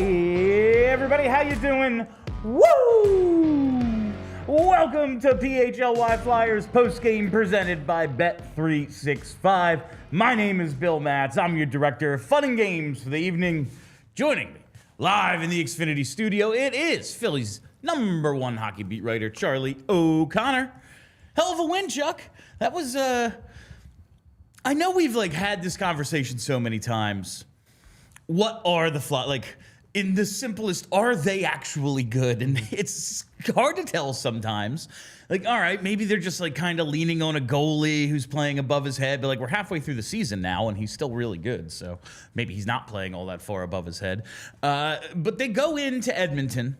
Hey everybody, how you doing? Woo! Welcome to PHLY Flyers postgame presented by Bet365. My name is Bill Matz. I'm your director of fun and games for the evening. Joining me live in the Xfinity studio, it is Philly's #1 hockey beat writer, Charlie O'Connor. Hell of a win, Chuck. That was, I know we've had this conversation so many times. What are the Flyers, in the simplest, are they actually good? And it's hard to tell sometimes. All right, maybe they're just kind of leaning on a goalie who's playing above his head, but we're halfway through the season now and he's still really good. So maybe he's not playing all that far above his head. But they go into Edmonton,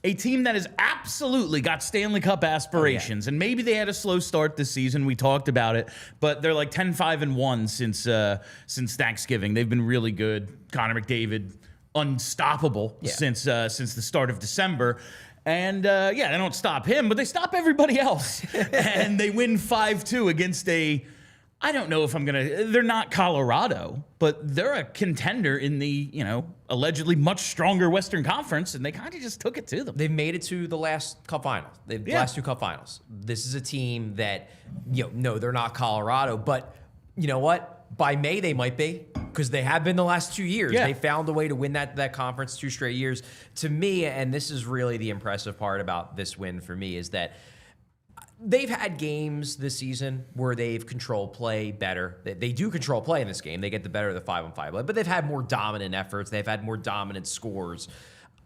a team that has absolutely got Stanley Cup aspirations. And maybe they had a slow start this season. We talked about it, but they're 10-5-1 since Thanksgiving. They've been really good. Connor McDavid, unstoppable since the start of December. And they don't stop him, but they stop everybody else. And they win 5-2 against I don't know if they're not Colorado, but they're a contender in the, allegedly much stronger Western Conference, and they kind of just took it to them. They've made it to the last Cup final, the last two Cup finals. This is a team that, no, they're not Colorado, but you know what? By May, they might be, because they have been the last 2 years. Yeah. They found a way to win that conference 2 straight years. To me, and this is really the impressive part about this win for me, is that they've had games this season where they've controlled play better. They do control play in this game. They get the better of the 5-on-5, but they've had more dominant efforts. They've had more dominant scores.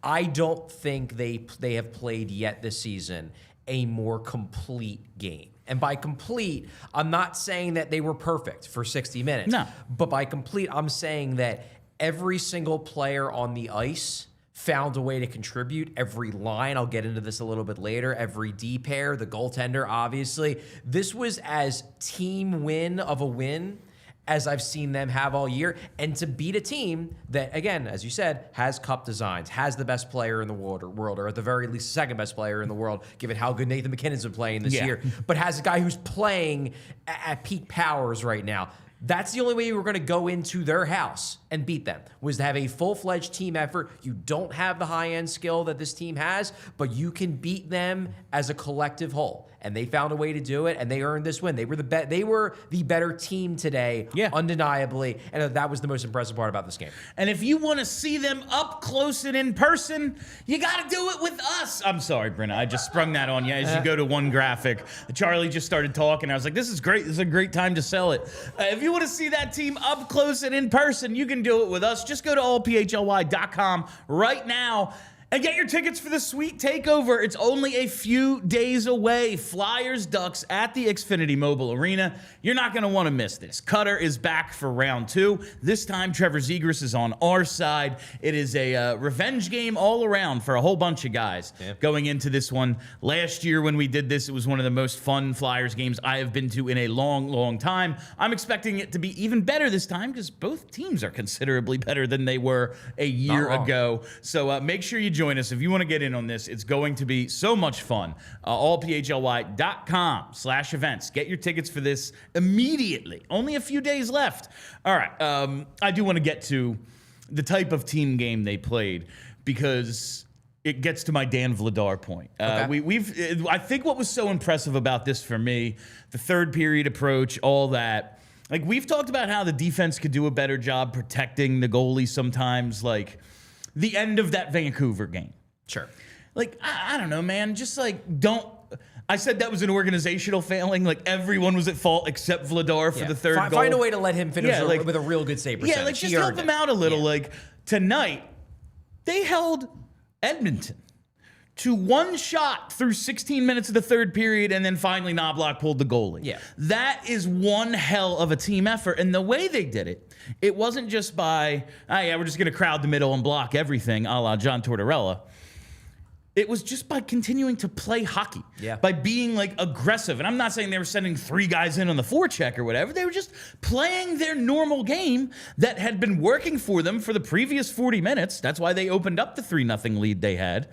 I don't think they have played yet this season a more complete game. And by complete, I'm not saying that they were perfect for 60 minutes. No. But by complete, I'm saying that every single player on the ice found a way to contribute. Every line, I'll get into this a little bit later, every D pair, the goaltender, obviously. This was as team win of a win as I've seen them have all year. And to beat a team that, again, as you said, has cup designs, has the best player in the world, or at the very least, second best player in the world, given how good Nathan MacKinnon's been playing this year, but has a guy who's playing at peak powers right now. That's the only way we were going to go into their house and beat them, was to have a full-fledged team effort. You don't have the high-end skill that this team has, but you can beat them as a collective whole. And they found a way to do it, and they earned this win. They were the better team today, undeniably, and that was the most impressive part about this game. And if you want to see them up close and in person, you got to do it with us. I'm sorry, Brenna. I just sprung that on you as you go to one graphic. Charlie just started talking. I was like, this is great. This is a great time to sell it. If you want to see that team up close and in person, you can do it with us. Just go to allphly.com right now and get your tickets for the sweet takeover. It's only a few days away. Flyers Ducks at the Xfinity Mobile Arena. You're not going to want to miss this. Cutter is back for round 2. This time, Trevor Zegras is on our side. It is a revenge game all around for a whole bunch of guys going into this one. Last year when we did this, it was one of the most fun Flyers games I have been to in a long, long time. I'm expecting it to be even better this time because both teams are considerably better than they were a year ago. So make sure you join us if you want to get in on this. It's going to be so much fun. allphly.com/events. Get your tickets for this immediately. Only a few days left. All right. I do want to get to the type of team game they played because it gets to my Dan Vladar point. I think what was so impressive about this for me, the third period approach, all that. We've talked about how the defense could do a better job protecting the goalie sometimes, the end of that Vancouver game. Sure. I don't know, man. Just don't. I said that was an organizational failing. Everyone was at fault except Vladar for the third goal. Find a way to let him finish with a real good save percentage. Just help him out a little. Tonight, they held Edmonton to one shot through 16 minutes of the third period, and then finally Knobloch pulled the goalie. Yeah. That is one hell of a team effort. And the way they did it, it wasn't just by, we're just going to crowd the middle and block everything, a la John Tortorella. It was just by continuing to play hockey, by being aggressive. And I'm not saying they were sending 3 guys in on the forecheck or whatever. They were just playing their normal game that had been working for them for the previous 40 minutes. That's why they opened up the 3-0 lead they had.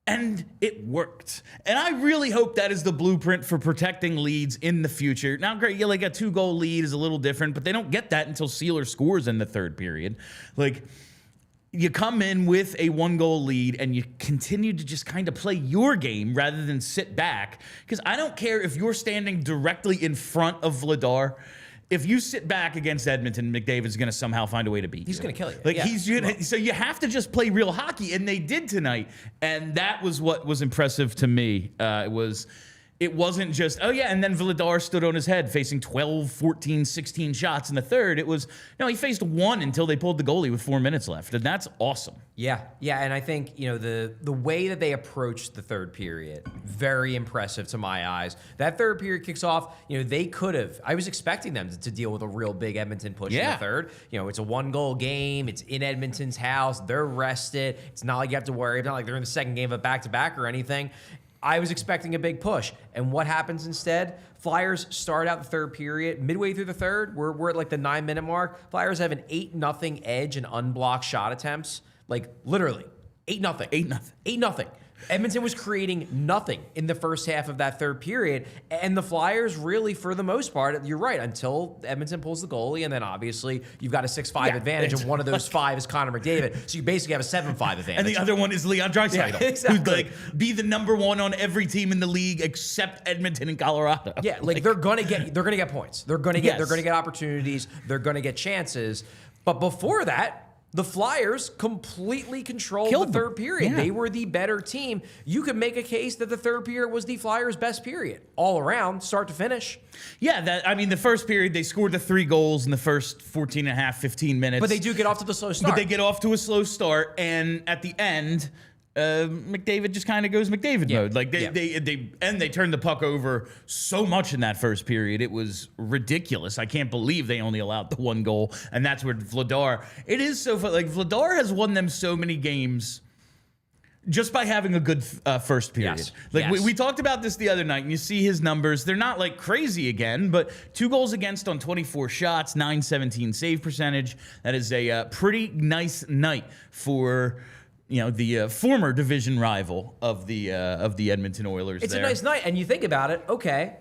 And it worked. And I really hope that is the blueprint for protecting leads in the future. Now, great, a 2-goal lead is a little different, but they don't get that until Seeler scores in the third period. you come in with a 1-goal lead and you continue to just kind of play your game rather than sit back. Because I don't care if you're standing directly in front of Vladar. If you sit back against Edmonton, McDavid's going to somehow find a way to beat you. He's going to kill you. Like so you have to just play real hockey, and they did tonight. And that was what was impressive to me. It wasn't just, oh yeah, and then Vladar stood on his head facing 12, 14, 16 shots in the third. It was, no, he faced one until they pulled the goalie with 4 minutes left, and that's awesome. Yeah, and I think, the way that they approached the third period, very impressive to my eyes. That third period kicks off, they could have, I was expecting them to deal with a real big Edmonton push in the third. It's a 1-goal game, it's in Edmonton's house, they're rested, it's not like you have to worry, it's not like they're in the second game of a back-to-back or anything. I was expecting a big push. And what happens instead? Flyers start out the third period. Midway through the third, we're at like the 9-minute mark. Flyers have an 8-0 edge in unblocked shot attempts. Like literally, 8-0. 8-0. Edmonton was creating nothing in the first half of that third period. And the Flyers really, for the most part, you're right, until Edmonton pulls the goalie, and then obviously you've got a 6-5 advantage, and one of those 5 is Connor McDavid. So you basically have a 7-5 advantage. And the other one is Leon Draisaitl, yeah, exactly. who'd be the #1 on every team in the league except Edmonton and Colorado. Yeah, they're gonna get points. They're gonna get opportunities. They're gonna get chances. But before that, the Flyers completely controlled the third period. Yeah. They were the better team. You could make a case that the third period was the Flyers' best period, all around, start to finish. Yeah, the first period, they scored the 3 goals in the first 14 and a half, 15 minutes. But they do get off to the slow start. But they get off to a slow start, and at the end, McDavid just kind of goes McDavid mode. Like they turned the puck over so much in that first period. It was ridiculous. I can't believe they only allowed the 1 goal, and that's where Vladar. It is so fun. Like Vladar has won them so many games just by having a good first period. Yes. Like we talked about this the other night, and you see his numbers. They're not like crazy again, but 2 goals against on 24 shots, .917 save percentage. That is a pretty nice night for the former division rival of the Edmonton Oilers. It's a nice night, and you think about it. Okay,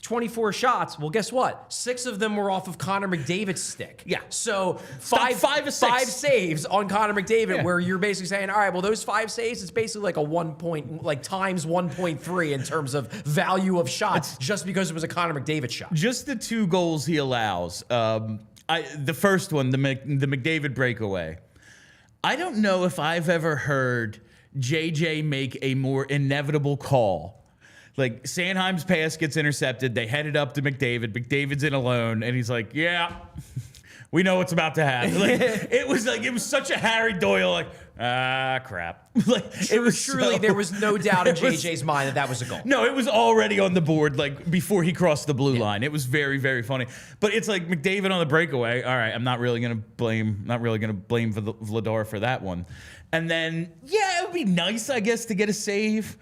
24 shots. Well, guess what? 6 of them were off of Connor McDavid's stick. Yeah. So five saves on Connor McDavid, where you're basically saying, all right, well, those 5 saves, it's basically like a 1 point, like times 1.3 in terms of value of shots, just because it was a Connor McDavid shot. Just the 2 goals he allows. The first one, the McDavid breakaway. I don't know if I've ever heard JJ make a more inevitable call. Like, Sanheim's pass gets intercepted. They head it up to McDavid. McDavid's in alone, and he's like, yeah, we know what's about to happen. Like, it was such a Harry Doyle, like, crap. Like, there was no doubt in JJ's mind that was a goal. No, it was already on the board, like, before he crossed the blue line. It was very, very funny. But it's like McDavid on the breakaway. All right, I'm not really gonna blame Vladar for that one. And then, yeah, it would be nice, I guess, to get a save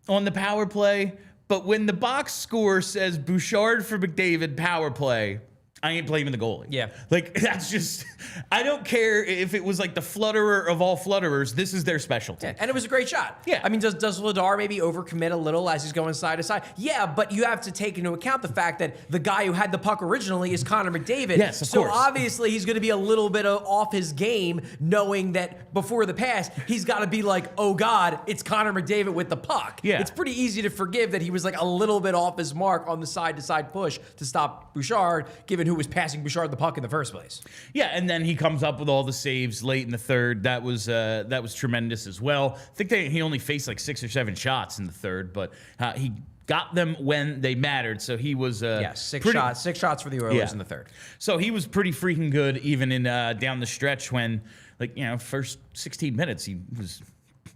on the power play. But when the box score says Bouchard for McDavid power play, I ain't blaming the goalie. Yeah. Like, that's just, I don't care if it was like the flutterer of all flutterers. This is their specialty. Yeah, and it was a great shot. Yeah. I mean, does Vladar maybe overcommit a little as he's going side to side? Yeah, but you have to take into account the fact that the guy who had the puck originally is Connor McDavid. Yes, of course. So obviously he's going to be a little bit off his game, knowing that before the pass, he's got to be like, oh God, it's Connor McDavid with the puck. Yeah. It's pretty easy to forgive that he was like a little bit off his mark on the side to side push to stop Bouchard, given who was passing Bouchard the puck in the first place. Yeah, and then he comes up with all the saves late in the third. That was tremendous as well. I think he only faced like 6 or 7 shots in the third, but he got them when they mattered. So he was 6 shots for the Oilers in the third. So he was pretty freaking good even in down the stretch when, first 16 minutes he was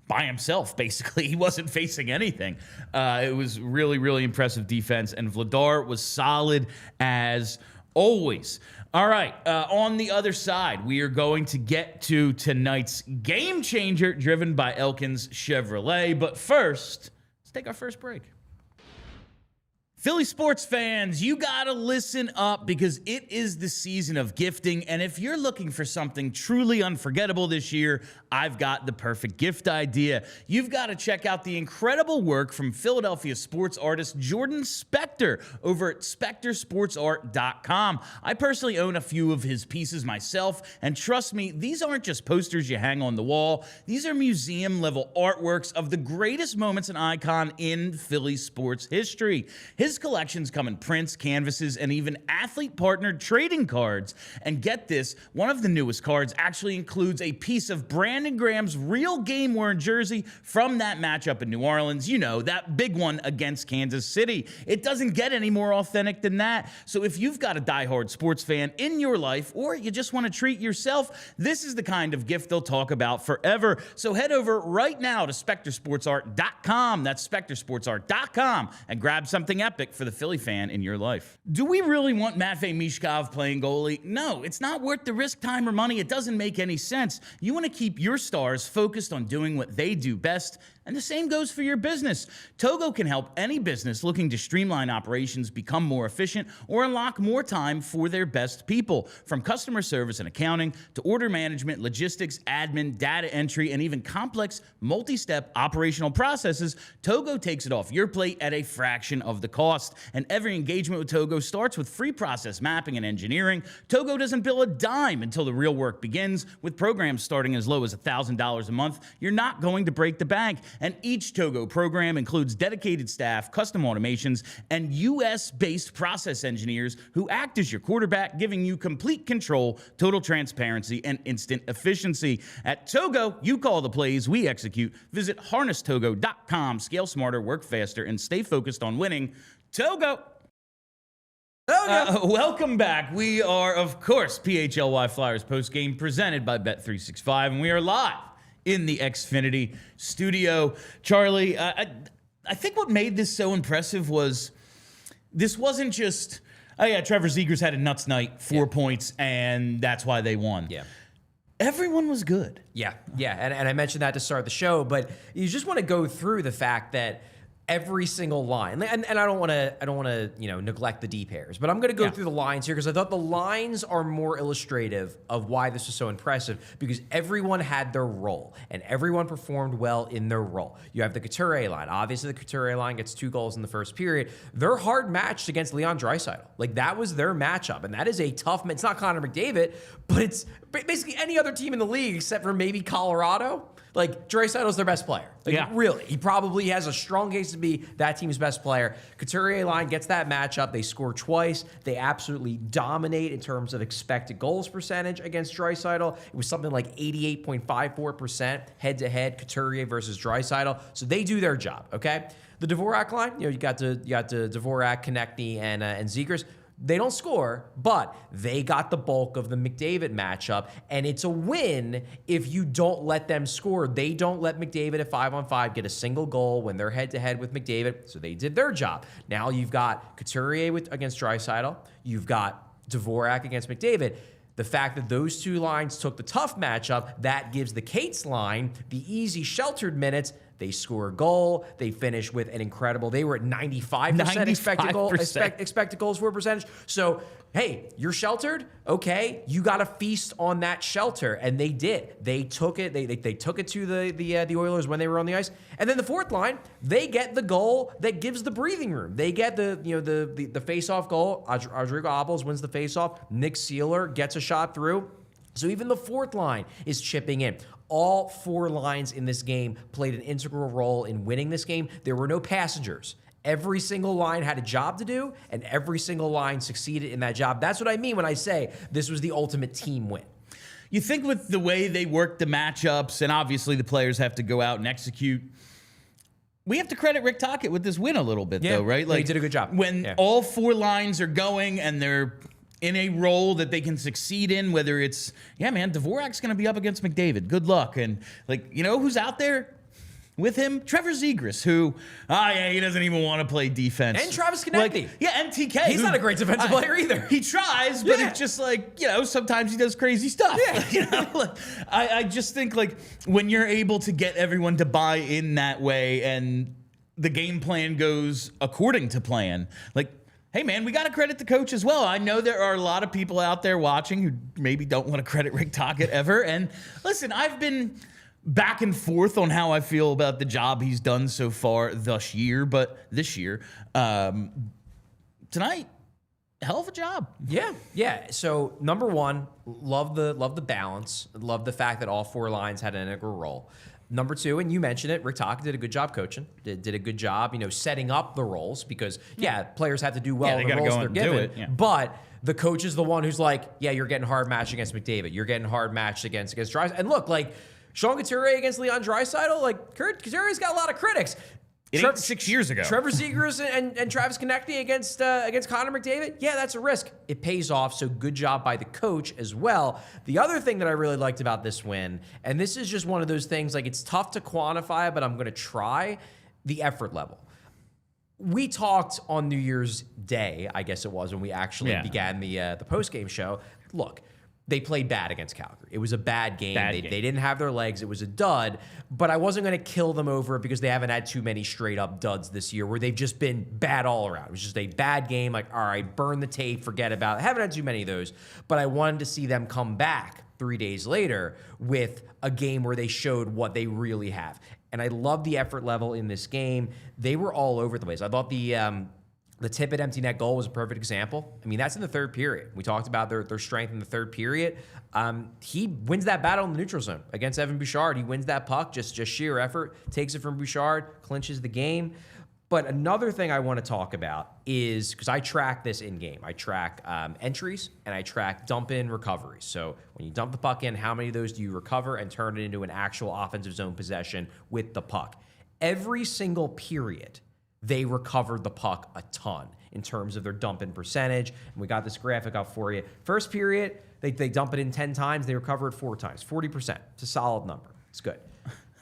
by himself, basically. He wasn't facing anything. It was really, really impressive defense, and Vladar was solid as always. All right, on the other side, we are going to get to tonight's game changer driven by Elkins Chevrolet. But first, let's take our first break. Philly sports fans, you gotta listen up because it is the season of gifting, and if you're looking for something truly unforgettable this year, I've got the perfect gift idea. You've got to check out the incredible work from Philadelphia sports artist Jordan Spector over at SpectorSportsArt.com. I personally own a few of his pieces myself, and trust me, these aren't just posters you hang on the wall. These are museum-level artworks of the greatest moments and icon in Philly sports history. His collections come in prints, canvases, and even athlete-partnered trading cards. And get this, one of the newest cards actually includes a piece of Brandon Graham's real game-worn jersey from that matchup in New Orleans. You know, that big one against Kansas City. It doesn't get any more authentic than that. So if you've got a diehard sports fan in your life, or you just want to treat yourself, this is the kind of gift they'll talk about forever. So head over right now to SpectorSportsArt.com. That's SpectorSportsArt.com and grab something epic for the Philly fan in your life. Do we really want Matvei Michkov playing goalie? No, it's not worth the risk, time, or money. It doesn't make any sense. You want to keep your stars focused on doing what they do best, and the same goes for your business. Togo can help any business looking to streamline operations become more efficient or unlock more time for their best people. From customer service and accounting to order management, logistics, admin, data entry, and even complex multi-step operational processes, Togo takes it off your plate at a fraction of the cost. And every engagement with Togo starts with free process mapping and engineering. Togo doesn't bill a dime until the real work begins. With programs starting as low as $1,000 a month, you're not going to break the bank. And each Togo program includes dedicated staff, custom automations, and US-based process engineers who act as your quarterback, giving you complete control, total transparency, and instant efficiency. At Togo, you call the plays, we execute. Visit harnesstogo.com. Scale smarter, work faster, and stay focused on winning. Togo! Welcome back. We are, of course, PHLY Flyers postgame presented by Bet365, and we are live in the Xfinity studio. Charlie, I think what made this so impressive was this wasn't just, oh yeah, Trevor Zegras had a nuts night, 4 points, and that's why they won. Yeah. Everyone was good. Yeah, and I mentioned that to start the show, but you just want to go through the fact that every single line, and I don't want to neglect the deep pairs, but I'm going to go through the lines here because I thought the lines are more illustrative of why this was so impressive, because everyone had their role and everyone performed well in their role. You have the Couturier line. Obviously, the Couturier line gets 2 goals in the first period. They're hard matched against Leon Draisaitl. Like, that was their matchup, and that is a tough. It's not Connor McDavid, but it's basically any other team in the league except for maybe Colorado. Like, Draisaitl's their best player. Like, really. He probably has a strong case to be that team's best player. Couturier line gets that matchup. They score twice. They absolutely dominate in terms of expected goals percentage against Draisaitl. It was something like 88.54% head-to-head, Couturier versus Draisaitl. So they do their job, okay? The Dvorak line, you got the Dvorak, Konechny, and Zegras. They don't score, but they got the bulk of the McDavid matchup, and it's a win if you don't let them score. They don't let McDavid at 5-on-5 get a single goal when they're head-to-head with McDavid, so they did their job. Now you've got Couturier against Draisaitl. You've got Dvorak against McDavid. The fact that those two lines took the tough matchup, that gives the Cates line the easy sheltered minutes. They score a goal. They finish with an incredible. They were at 95% expected goals for percentage. So, hey, you're sheltered. Okay, you got to feast on that shelter, and they did. They took it. They took it to the Oilers when they were on the ice. And then the fourth line, they get the goal that gives the breathing room. They get the face-off goal. Rodrigo Abels wins the face-off. Nick Seeler gets a shot through. So even the fourth line is chipping in. All 4 lines in this game played an integral role in winning this game. There were no passengers. Every single line had a job to do, and every single line succeeded in that job. That's what I mean when I say this was the ultimate team win. You think with the way they worked the matchups, and obviously the players have to go out and execute, we have to credit Rick Tocchet with this win a little bit, though, right? Like, he did a good job. When all 4 lines are going and they're in a role that they can succeed in, whether it's, Dvorak's going to be up against McDavid. Good luck. And, who's out there with him? Trevor Zegras, who, he doesn't even want to play defense. And Travis Konechny. And TK. He's not a great defensive player either. He tries, but it's just sometimes he does crazy stuff. Yeah. I just think, when you're able to get everyone to buy in that way, and the game plan goes according to plan, like, hey, man, we got to credit the coach as well. I know there are a lot of people out there watching who maybe don't want to credit Rick Tocchet ever. And listen, I've been back and forth on how I feel about the job he's done so far this year. Tonight, hell of a job. Yeah. So number one, love the balance. Love the fact that all four lines had an integral role. Number two, and you mentioned it, Rick Tocchet did a good job coaching. Did a good job, setting up the roles because players have to do well in the roles they're given. But the coach is the one who's like, you're getting hard matched against McDavid. You're getting hard matched against Draisaitl. And look, like Sean Couturier against Leon Draisaitl, like Couturier's got a lot of critics. It ain't 6 years ago. Trevor Zegras and Travis Konecny against Connor McDavid. Yeah, that's a risk. It pays off, so good job by the coach as well. The other thing that I really liked about this win, and this is just one of those things, like it's tough to quantify, but I'm going to try, the effort level. We talked on New Year's Day, I guess it was, when we actually began the post-game show. Look, they played bad against Calgary. It was a bad game. They didn't have their legs. It was a dud. But I wasn't going to kill them over it because they haven't had too many straight-up duds this year where they've just been bad all around. It was just a bad game. Like, all right, burn the tape, forget about it. I haven't had too many of those. But I wanted to see them come back 3 days later with a game where they showed what they really have. And I love the effort level in this game. They were all over the place. I thought the Tippett empty net goal was a perfect example. I mean, that's in the third period. We talked about their strength in the third period. He wins that battle in the neutral zone against Evan Bouchard. He wins that puck, just sheer effort, takes it from Bouchard, clinches the game. But another thing I want to talk about is, because I track this in-game. I track entries and I track dump-in recoveries. So when you dump the puck in, how many of those do you recover and turn it into an actual offensive zone possession with the puck? Every single period, they recovered the puck a ton in terms of their dump-in percentage. And we got this graphic up for you. First period, they dump it in 10 times. They recover it 4 times, 40%. It's a solid number. It's good.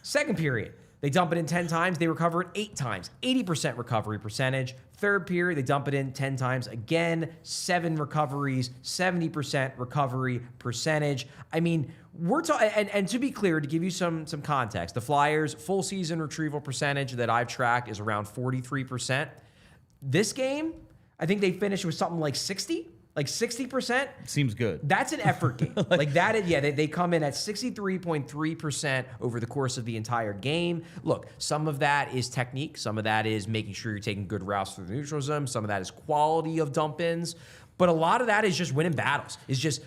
Second period, they dump it in 10 times. They recover it 8 times, 80% recovery percentage. Third period, they dump it in 10 times. Again, 7 recoveries, 70% recovery percentage. I mean, we're talking, and to be clear, to give you some context, the Flyers' full season retrieval percentage that I've tracked is around 43%. This game, I think they finished with something like 60%. Like 60%. Seems good. That's an effort game. Like that is, they come in at 63.3% over the course of the entire game. Look, some of that is technique. Some of that is making sure you're taking good routes through the neutral zone. Some of that is quality of dump-ins. But a lot of that is just winning battles. It's just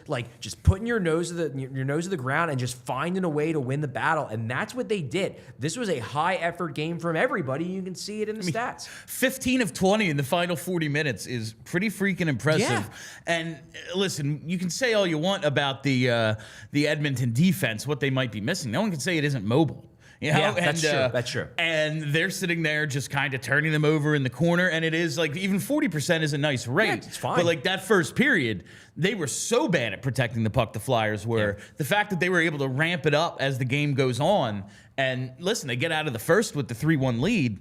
putting your nose to the ground and just finding a way to win the battle. And that's what they did. This was a high effort game from everybody. You can see it in the stats. 15 of 20 in the final 40 minutes is pretty freaking impressive. Yeah. And listen, you can say all you want about the Edmonton defense, what they might be missing. No one can say it isn't mobile. Yeah, that's true. That's true. And they're sitting there just kind of turning them over in the corner. And it is like even 40% is a nice rate. Yeah, it's fine. But like that first period, they were so bad at protecting the puck, the Flyers were. Yeah. The fact that they were able to ramp it up as the game goes on. And listen, they get out of the first with the 3-1 lead.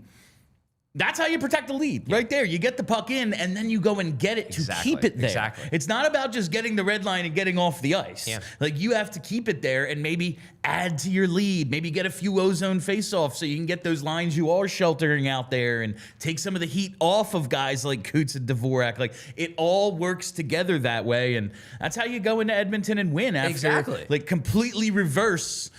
That's how you protect the lead, right there. You get the puck in, and then you go and get it to keep it there. Exactly. It's not about just getting the red line and getting off the ice. Yeah. Like, you have to keep it there and maybe add to your lead. Maybe get a few ozone face-offs so you can get those lines you are sheltering out there and take some of the heat off of guys like Coots and Dvorak. Like, it all works together that way, and that's how you go into Edmonton and win after, like, completely reverse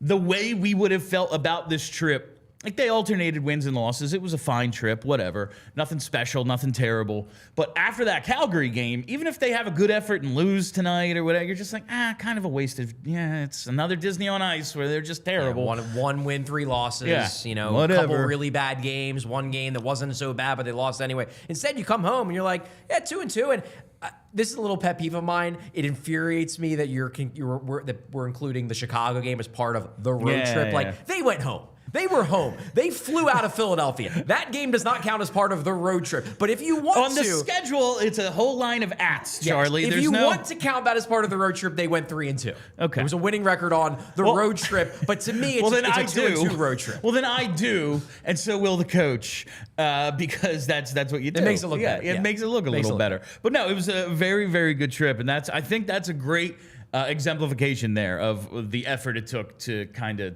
the way we would have felt about this trip. Like, they alternated wins and losses. It was a fine trip, whatever. Nothing special, nothing terrible. But after that Calgary game, even if they have a good effort and lose tonight or whatever, you're just like, kind of a waste of, it's another Disney on Ice where they're just terrible. Yeah, one win, 3 losses, a couple really bad games, one game that wasn't so bad, but they lost anyway. Instead, you come home and you're like, 2-2, and this is a little pet peeve of mine. It infuriates me that we're including the Chicago game as part of the road trip. Like, they went home. They were home. They flew out of Philadelphia. That game does not count as part of the road trip. But if you want on the schedule, it's a whole line of ats, Charlie. If you want to count that as part of the road trip, they went 3-2. Okay. It was a winning record on the road trip. But to me, it's a 2-2 road trip. Well, then I do, and so will the coach, because that's what you do. It makes it look better. It makes it look a little better. But no, it was a very, very good trip, and I think that's a great exemplification there of the effort it took to kind of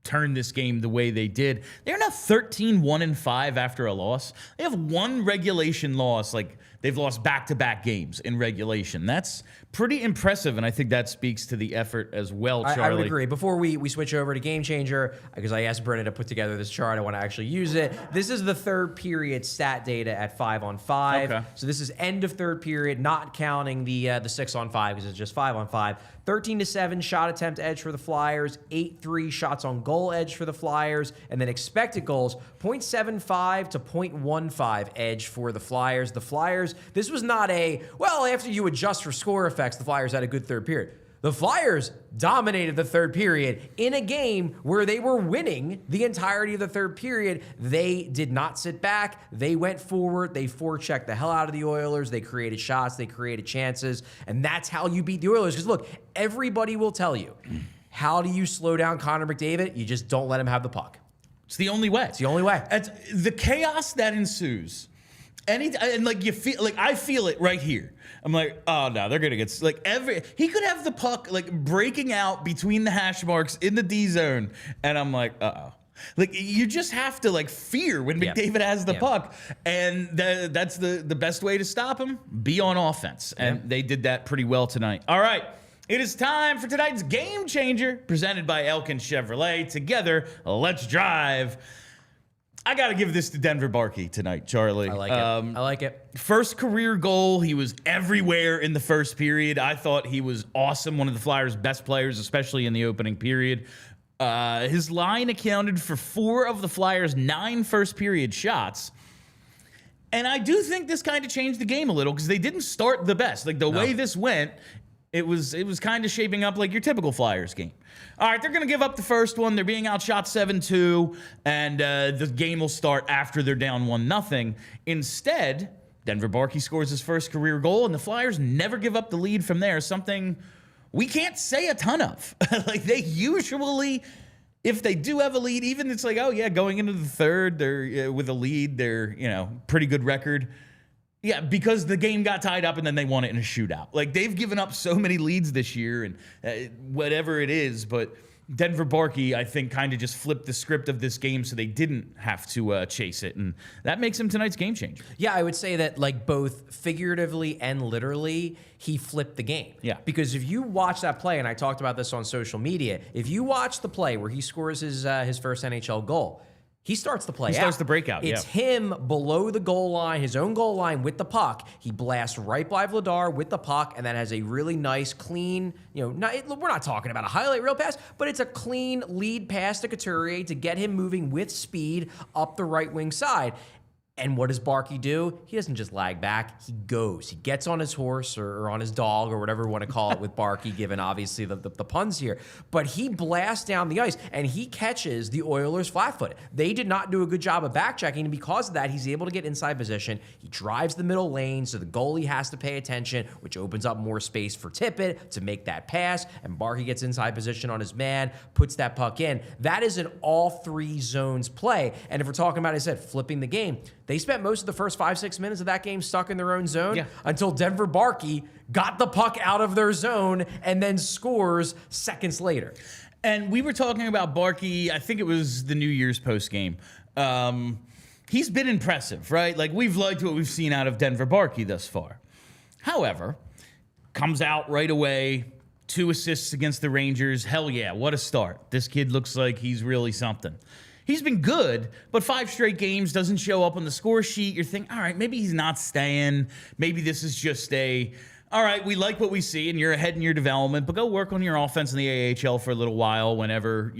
turn this game the way they did. They're now 13-1-5 after a loss. They have one regulation loss, like they've lost back-to-back games in regulation. That's pretty impressive, and I think that speaks to the effort as well, Charlie. I would agree. Before we switch over to Game Changer, because I asked Brennan to put together this chart, I want to actually use it. This is the third period stat data at 5-on-5. Okay. So this is end of third period, not counting the 6-on-5 because it's just 5-on-5. 13-7 shot attempt edge for the Flyers, 8-3 shots on goal edge for the Flyers, and then expected goals, 0.75 to 0.15 edge for the Flyers. The Flyers, this was not after you adjust for score effects, the Flyers had a good third period. The Flyers dominated the third period in a game where they were winning the entirety of the third period. They did not sit back. They went forward. They forechecked the hell out of the Oilers. They created shots. They created chances. And that's how you beat the Oilers. Because look, everybody will tell you, how do you slow down Connor McDavid? You just don't let him have the puck. It's the only way. It's the only way. It's the chaos that ensues. And like you feel like I feel it right here. I'm like, oh no, they're gonna get he could have the puck like breaking out between the hash marks in the D zone, and I'm like, uh-oh. Like you just have to like fear when McDavid has the puck, and that's the best way to stop him. Be on offense, and they did that pretty well tonight. All right. It is time for tonight's Game Changer, presented by Elkin Chevrolet. Together, let's drive. I got to give this to Denver Barkey tonight, Charlie. I like it. I like it. First career goal. He was everywhere in the first period. I thought he was awesome. One of the Flyers' best players, especially in the opening period. His line accounted for 4 of the Flyers' 9 first period shots. And I do think this kind of changed the game a little because they didn't start the best. Like the way this went, it was kind of shaping up like your typical Flyers game. All right, they're going to give up the first one. They're being outshot 7-2, and the game will start after they're down 1-0. Instead, Denver Barkey scores his first career goal, and the Flyers never give up the lead from there, something we can't say a ton of. Like, they usually, if they do have a lead, even it's like, oh, yeah, going into the third, they're with a lead, they're, pretty good record. Yeah, because the game got tied up and then they won it in a shootout. Like, they've given up so many leads this year and whatever it is, but Denver Barkey, I think, kind of just flipped the script of this game so they didn't have to chase it, and that makes him tonight's game changer. Yeah, I would say that, like, both figuratively and literally, he flipped the game. Yeah. Because if you watch that play, and I talked about this on social media, if you watch the play where he scores his first NHL goal, he starts the play out. He starts the breakout, It's him below the goal line, his own goal line with the puck. He blasts right by Vladar with the puck, and then has a really nice, clean, we're not talking about a highlight reel pass, but it's a clean lead pass to Couturier to get him moving with speed up the right wing side. And what does Barkey do? He doesn't just lag back. He goes. He gets on his horse or on his dog or whatever you want to call it with Barkey, given obviously the puns here. But he blasts down the ice, and he catches the Oilers flat-footed. They did not do a good job of back-checking, and because of that, he's able to get inside position. He drives the middle lane, so the goalie has to pay attention, which opens up more space for Tippett to make that pass, and Barkey gets inside position on his man, puts that puck in. That is an all-three zones play. And if we're talking about, as I said, flipping the game, they spent most of the first 5-6 minutes of that game stuck in their own zone until Denver Barkey got the puck out of their zone and then scores seconds later. And we were talking about Barkey, I think it was the New Year's post game. He's been impressive, right? Like, we've liked what we've seen out of Denver Barkey thus far. However, comes out right away, 2 assists against the Rangers. Hell yeah, what a start. This kid looks like he's really something. He's been good, but 5 straight games doesn't show up on the score sheet. You're thinking, all right, maybe he's not staying. Maybe this is just all right, we like what we see, and you're ahead in your development, but go work on your offense in the AHL for a little while whenever,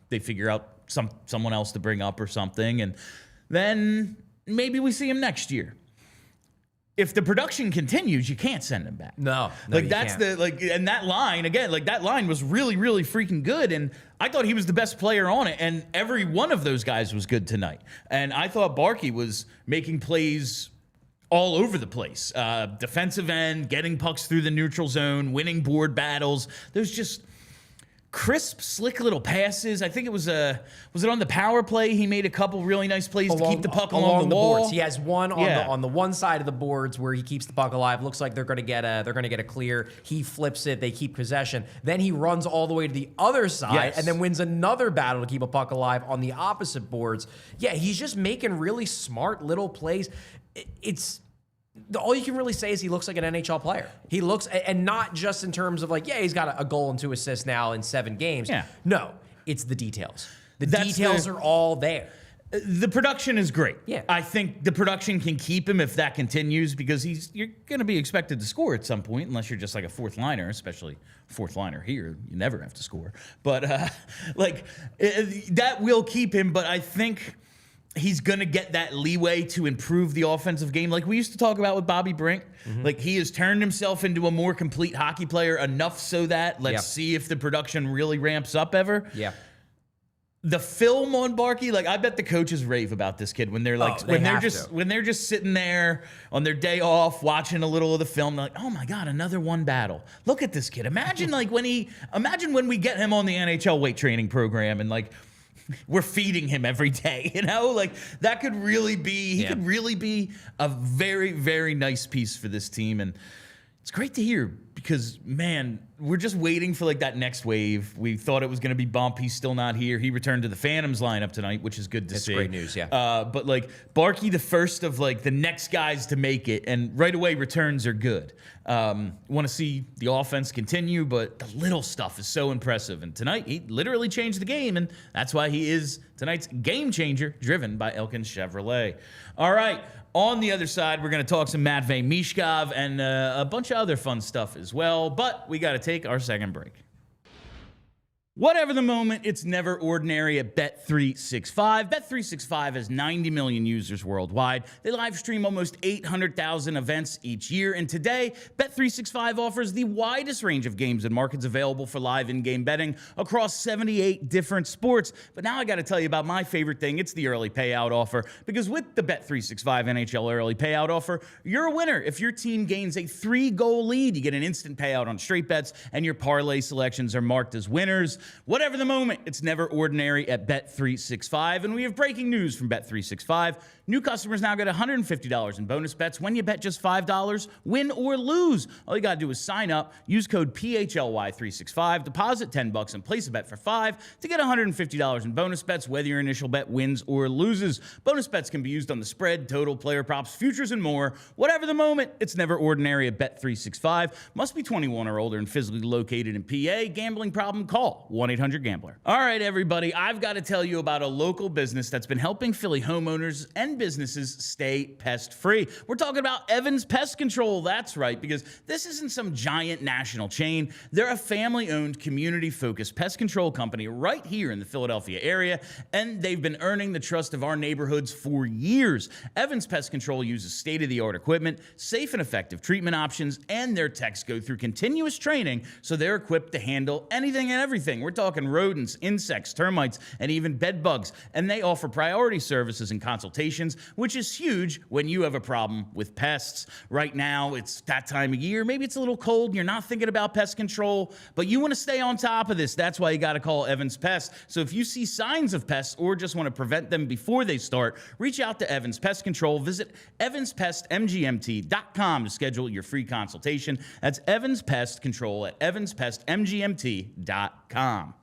they figure out someone else to bring up or something, and then maybe we see him next year. If the production continues, you can't send him back. No, like that's can't. And that line again, like that line was really, really freaking good. And I thought he was the best player on it. And every one of those guys was good tonight. And I thought Barkey was making plays all over the place. Defensive end, getting pucks through the neutral zone, winning board battles. There's just crisp, slick little passes. I think it was it on the power play? He made a couple really nice plays to keep the puck along the wall. boards. He has one on the one side of the boards where he keeps the puck alive. Looks like they're going to get a clear. He flips it. They keep possession. Then he runs all the way to the other side and then wins another battle to keep a puck alive on the opposite boards. Yeah, he's just making really smart little plays. All you can really say is he looks like an NHL player. He looks, and not just in terms of like, he's got a goal and 2 assists now in 7 games. Yeah. No, it's the details. The details are all there. The production is great. Yeah. I think the production can keep him if that continues, because you're going to be expected to score at some point, unless you're just like a fourth liner, especially fourth liner here. You never have to score. But that will keep him, but I think he's going to get that leeway to improve the offensive game. Like we used to talk about with Bobby Brink. Like he has turned himself into a more complete hockey player enough so that let's see if the production really ramps up ever. Yeah. The film on Barkey, like I bet the coaches rave about this kid when they're like when they're just sitting there on their day off watching a little of the film. They're like, oh my God, another one battle. Look at this kid. Imagine when we get him on the NHL weight training program and like we're feeding him every day, like that could really be, he could really be a very, very nice piece for this team. And it's great to hear because, man, we're just waiting for like that next wave. We thought it was going to be Bump. He's still not here. He returned to the Phantoms lineup tonight, which is good to see. That's great news, But like Barkey, the first of like the next guys to make it, and right away returns are good. Want to see the offense continue, but the little stuff is so impressive. And tonight he literally changed the game, and that's why he is tonight's game changer, driven by Elkins Chevrolet. All right. On the other side, we're going to talk some Matvei Michkov and a bunch of other fun stuff as well, but we got to take our second break. Whatever the moment, it's never ordinary at Bet365. Bet365 has 90 million users worldwide. They live stream almost 800,000 events each year. And today, Bet365 offers the widest range of games and markets available for live in-game betting across 78 different sports. But now I got to tell you about my favorite thing. It's the early payout offer. Because with the Bet365 NHL early payout offer, you're a winner. If your team gains a 3-goal lead, you get an instant payout on straight bets, and your parlay selections are marked as winners. Whatever the moment, it's never ordinary at Bet365. And we have breaking news from Bet365. New customers now get $150 in bonus bets when you bet just $5, win or lose. All you got to do is sign up, use code PHLY365, deposit $10 and place a bet for $5 to get $150 in bonus bets, whether your initial bet wins or loses. Bonus bets can be used on the spread, total, player props, futures, and more. Whatever the moment, it's never ordinary at Bet365. Must be 21 or older and physically located in PA. Gambling problem? Call 1-800-GAMBLER. All right, everybody, I've got to tell you about a local business that's been helping Philly homeowners and businesses stay pest-free. We're talking about Evans Pest Control. That's right, because this isn't some giant national chain. They're a family-owned, community-focused pest control company right here in the Philadelphia area, and they've been earning the trust of our neighborhoods for years. Evans Pest Control uses state-of-the-art equipment, safe and effective treatment options, and their techs go through continuous training so they're equipped to handle anything and everything. We're talking rodents, insects, termites, and even bed bugs, and they offer priority services and consultations, which is huge when you have a problem with pests. Right now, it's that time of year. Maybe it's a little cold and you're not thinking about pest control, but you want to stay on top of this. That's why you got to call Evans Pest. So if you see signs of pests or just want to prevent them before they start, reach out to Evans Pest Control. Visit evanspestmgmt.com to schedule your free consultation. That's Evans Pest Control at evanspestmgmt.com.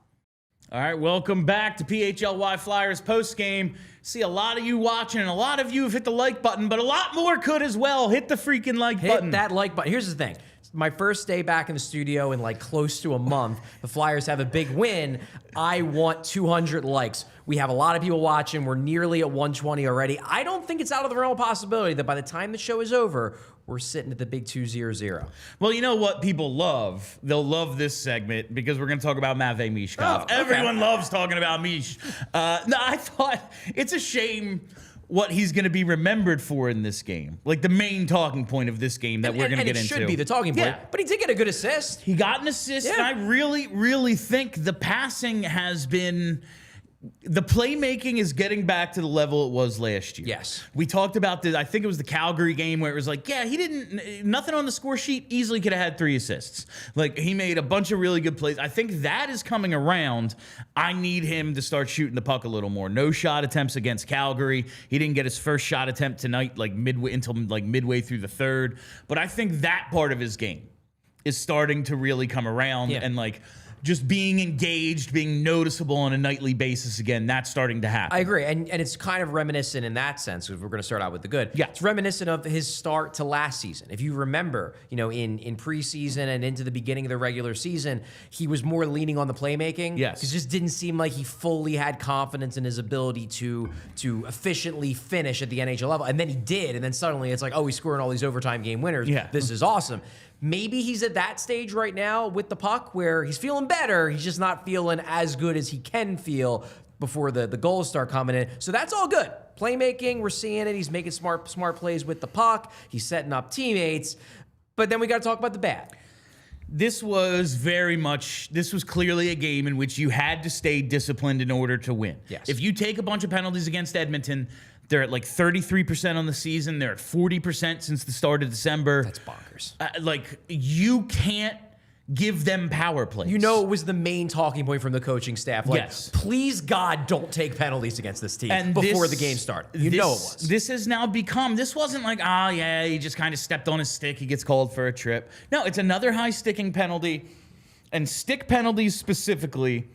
All right, welcome back to PHLY Flyers postgame. See a lot of you watching, and a lot of you have hit the like button, but a lot more could as well. Hit the freaking like button. Hit that like button. Here's the thing. My first day back in the studio in like close to a month. The Flyers have a big win. I want 200 likes. We have a lot of people watching. We're nearly at 120 already. I don't think it's out of the realm of possibility that by the time the show is over, we're sitting at the big 200. Well, you know what people love? They'll love this segment because we're going to talk about Matvei Michkov. Okay. Everyone loves talking about Mish. No, I thought it's a shame what he's going to be remembered for in this game. Like the main talking point of this game that we're going to get into. It should be the talking point, but he did get a good assist. He got an assist, and I really, really think the passing has been the playmaking is getting back to the level it was last year. Yes. We talked about I think it was the Calgary game where it was like, yeah, nothing on the score sheet, easily could have had 3 assists. Like, he made a bunch of really good plays. I think that is coming around. I need him to start shooting the puck a little more. No shot attempts against Calgary. He didn't get his first shot attempt tonight, like midway through the third. But I think that part of his game is starting to really come around, and like, just being engaged, being noticeable on a nightly basis again, that's starting to happen. I agree. And it's kind of reminiscent in that sense, because we're going to start out with the good. Yeah. It's reminiscent of his start to last season. If you remember, in preseason and into the beginning of the regular season, he was more leaning on the playmaking. Yes. It just didn't seem like he fully had confidence in his ability to efficiently finish at the NHL level. And then he did. And then suddenly it's like, oh, he's scoring all these overtime game winners. Yeah. This is awesome. Maybe he's at that stage right now with the puck where he's feeling better. He's just not feeling as good as he can feel before the goals start coming in. So that's all good. Playmaking, we're seeing it. He's making smart plays with the puck. He's setting up teammates. But then we got to talk about the bad. This was clearly a game in which you had to stay disciplined in order to win. Yes. If you take a bunch of penalties against Edmonton, they're at like 33% on the season. They're at 40% since the start of December. That's bonkers. You can't give them power plays. It was the main talking point from the coaching staff. Like, yes. Please, God, don't take penalties against this team before the game started. It was. This has now become, this wasn't like, he just kind of stepped on his stick. He gets called for a trip. No, it's another high sticking penalty. And stick penalties specifically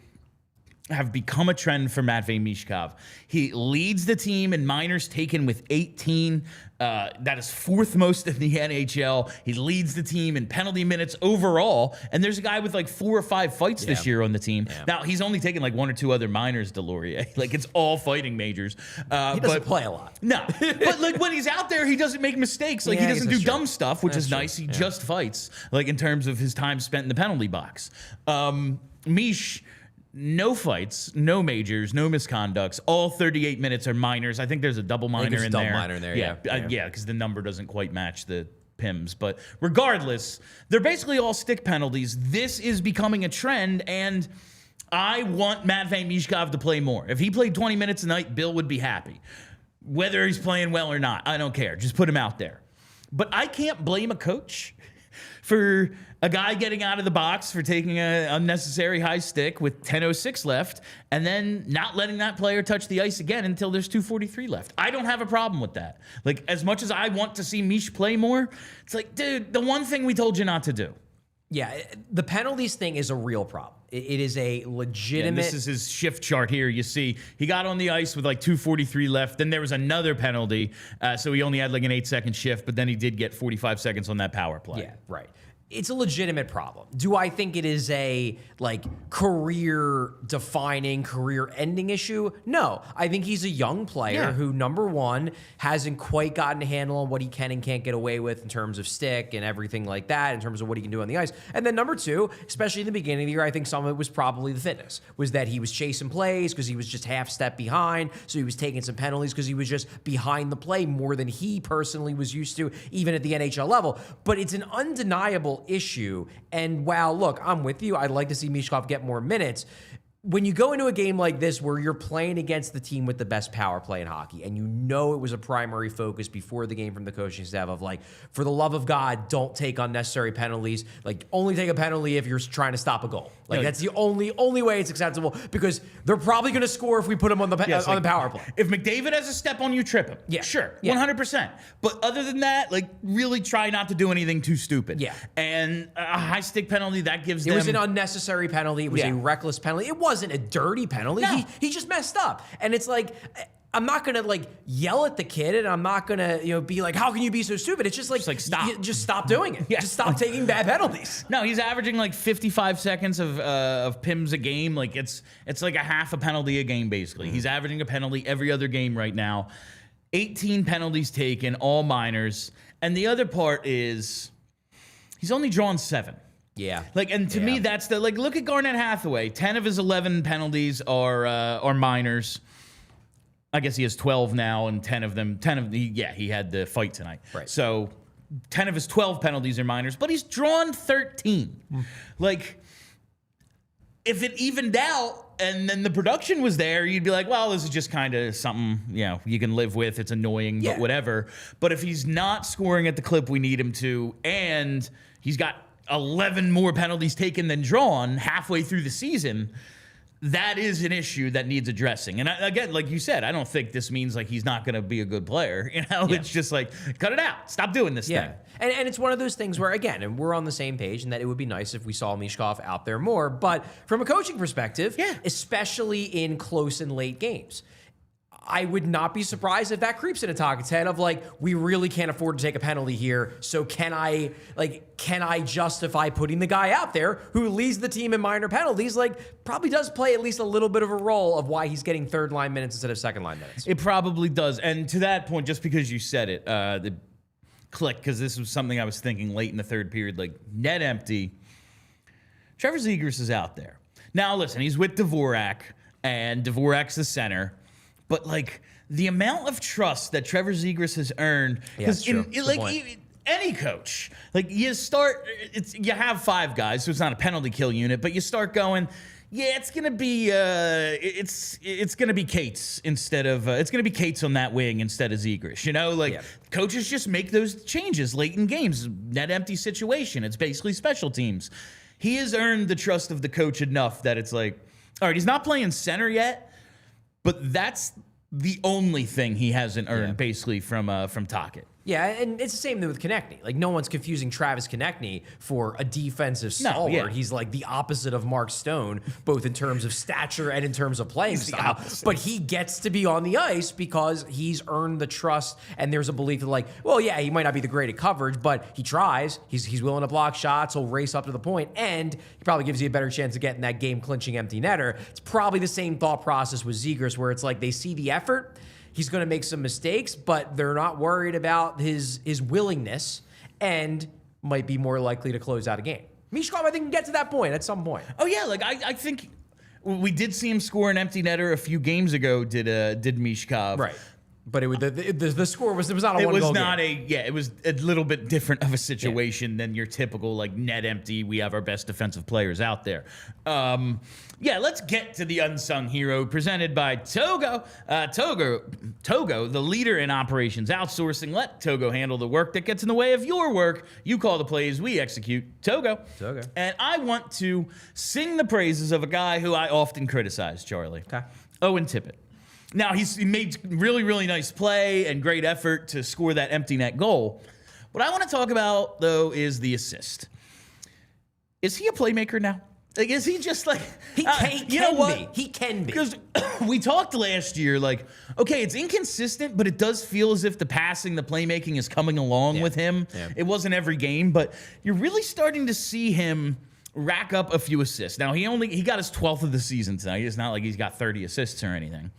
have become a trend for Matvei Michkov. He leads the team in minors taken with 18. That is 4th most in the NHL. He leads the team in penalty minutes overall. And there's a guy with like 4 or 5 fights this year on the team. Yeah. Now, he's only taken like 1 or 2 other minors, Delorier. Like, it's all fighting majors. He doesn't play a lot. No. But like, when he's out there, he doesn't make mistakes. Like, he doesn't do dumb stuff, which is nice. He just fights, like, in terms of his time spent in the penalty box. Mish, no fights, no majors, no misconducts. All 38 minutes are minors. I think there's a double minor in there. Minor in there, yeah. Because the number doesn't quite match the PIMs. But regardless, they're basically all stick penalties. This is becoming a trend, and I want Matvei Michkov to play more. If he played 20 minutes a night, Bill would be happy. Whether he's playing well or not, I don't care. Just put him out there. But I can't blame a coach for a guy getting out of the box for taking an unnecessary high stick with 10:06 left and then not letting that player touch the ice again until there's 2:43 left. I don't have a problem with that. Like, as much as I want to see Mish play more, it's like, dude, the one thing we told you not to do. Yeah, the penalties thing is a real problem. It is a legitimate... And this is his shift chart here. You see, he got on the ice with like 2:43 left. Then there was another penalty. So he only had like an 8-second shift, but then he did get 45 seconds on that power play. Yeah, right. It's a legitimate problem. Do I think it is a career-defining, career-ending issue? No. I think he's a young player who, number one, hasn't quite gotten a handle on what he can and can't get away with in terms of stick and everything like that, in terms of what he can do on the ice. And then number two, especially in the beginning of the year, I think some of it was probably the fitness, was that he was chasing plays because he was just half step behind, so he was taking some penalties because he was just behind the play more than he personally was used to, even at the NHL level. But it's an undeniable issue. And while, look, I'm with you, I'd like to see Michkov get more minutes. When you go into a game like this where you're playing against the team with the best power play in hockey, and you know it was a primary focus before the game from the coaching staff of, like, for the love of God, don't take unnecessary penalties. Like, only take a penalty if you're trying to stop a goal. Like, that's the only way it's acceptable, because they're probably going to score if we put them on the the power play. If McDavid has a step on you, trip him. Yeah. Sure. Yeah. 100%. But other than that, like, really try not to do anything too stupid. Yeah. And a high stick penalty, that gives them... It was an unnecessary penalty. It was a reckless penalty. It wasn't a dirty penalty. No. He just messed up. And it's like, I'm not going to yell at the kid, and I'm not going to be like, how can you be so stupid? It's just like stop. Just stop doing it. Yeah. Just stop taking bad penalties. No, he's averaging like 55 seconds of PIMs a game. Like, it's like a half a penalty a game, basically. He's averaging a penalty every other game right now. 18 penalties taken, all minors. And the other part is he's only drawn 7. Yeah. And to me, that's look at Garnet Hathaway. 10 of his 11 penalties are minors. I guess he has 12 now, and he had the fight tonight. Right. So 10 of his 12 penalties are minors, but he's drawn 13. if it evened out and then the production was there, you'd be like, well, this is just kind of something, you can live with. It's annoying, but whatever. But if he's not scoring at the clip we need him to, and he's got 11 more penalties taken than drawn halfway through the season, that is an issue that needs addressing. And again, like you said, I don't think this means like he's not going to be a good player. It's just like, cut it out. Stop doing this thing. And it's one of those things where, again, and we're on the same page, and that it would be nice if we saw Michkov out there more. But from a coaching perspective, especially in close and late games, I would not be surprised if that creeps into Tocchet's head of like, we really can't afford to take a penalty here. So can I justify putting the guy out there who leads the team in minor penalties? Like, probably does play at least a little bit of a role of why he's getting third line minutes instead of second line minutes. It probably does. And to that point, just because you said it, the click, because this was something I was thinking late in the third period, like net empty. Trevor Zegras is out there. Now, listen, he's with Dvorak, and Dvorak's the center. But like the amount of trust that Trevor Zegras has earned, because any coach, like you have 5 guys, so it's not a penalty kill unit, but you start going, it's gonna be it's gonna be Cates instead of it's gonna be Cates on that wing instead of Zegras. Coaches just make those changes late in games. Net empty situation. It's basically special teams. He has earned the trust of the coach enough that it's like, all right, he's not playing center yet. But that's the only thing he hasn't earned, basically, from Tocchet. Yeah, and it's the same thing with Konechny. Like, no one's confusing Travis Konechny for a defensive stalwart. He's like the opposite of Mark Stone, both in terms of stature and in terms of playing style. But he gets to be on the ice because he's earned the trust, and there's a belief that, like, well, yeah, he might not be the great at coverage, but he tries. He's willing to block shots. He'll race up to the point, and he probably gives you a better chance of getting that game-clinching empty netter. It's probably the same thought process with Zegras, where it's like they see the effort. He's going to make some mistakes, but they're not worried about his willingness and might be more likely to close out a game. Michkov, I think, can get to that point at some point. Oh, yeah. Like, I think we did see him score an empty netter a few games ago, did Michkov. Right. But the score was not a one-goal game. It was a little bit different of a situation than your typical, like, net empty, we have our best defensive players out there. Let's get to the unsung hero presented by Togo. Togo, the leader in operations outsourcing. Let Togo handle the work that gets in the way of your work. You call the plays, we execute. Togo. And I want to sing the praises of a guy who I often criticize, Charlie. Okay. Owen Tippett. Now, he made really, really nice play and great effort to score that empty net goal. What I want to talk about, though, is the assist. Is he a playmaker now? Like, is he just like... He can be. Because we talked last year, like, okay, it's inconsistent, but it does feel as if the passing, the playmaking is coming along with him. Yeah. It wasn't every game, but you're really starting to see him rack up a few assists. Now, he got his 12th of the season tonight. It's not like he's got 30 assists or anything.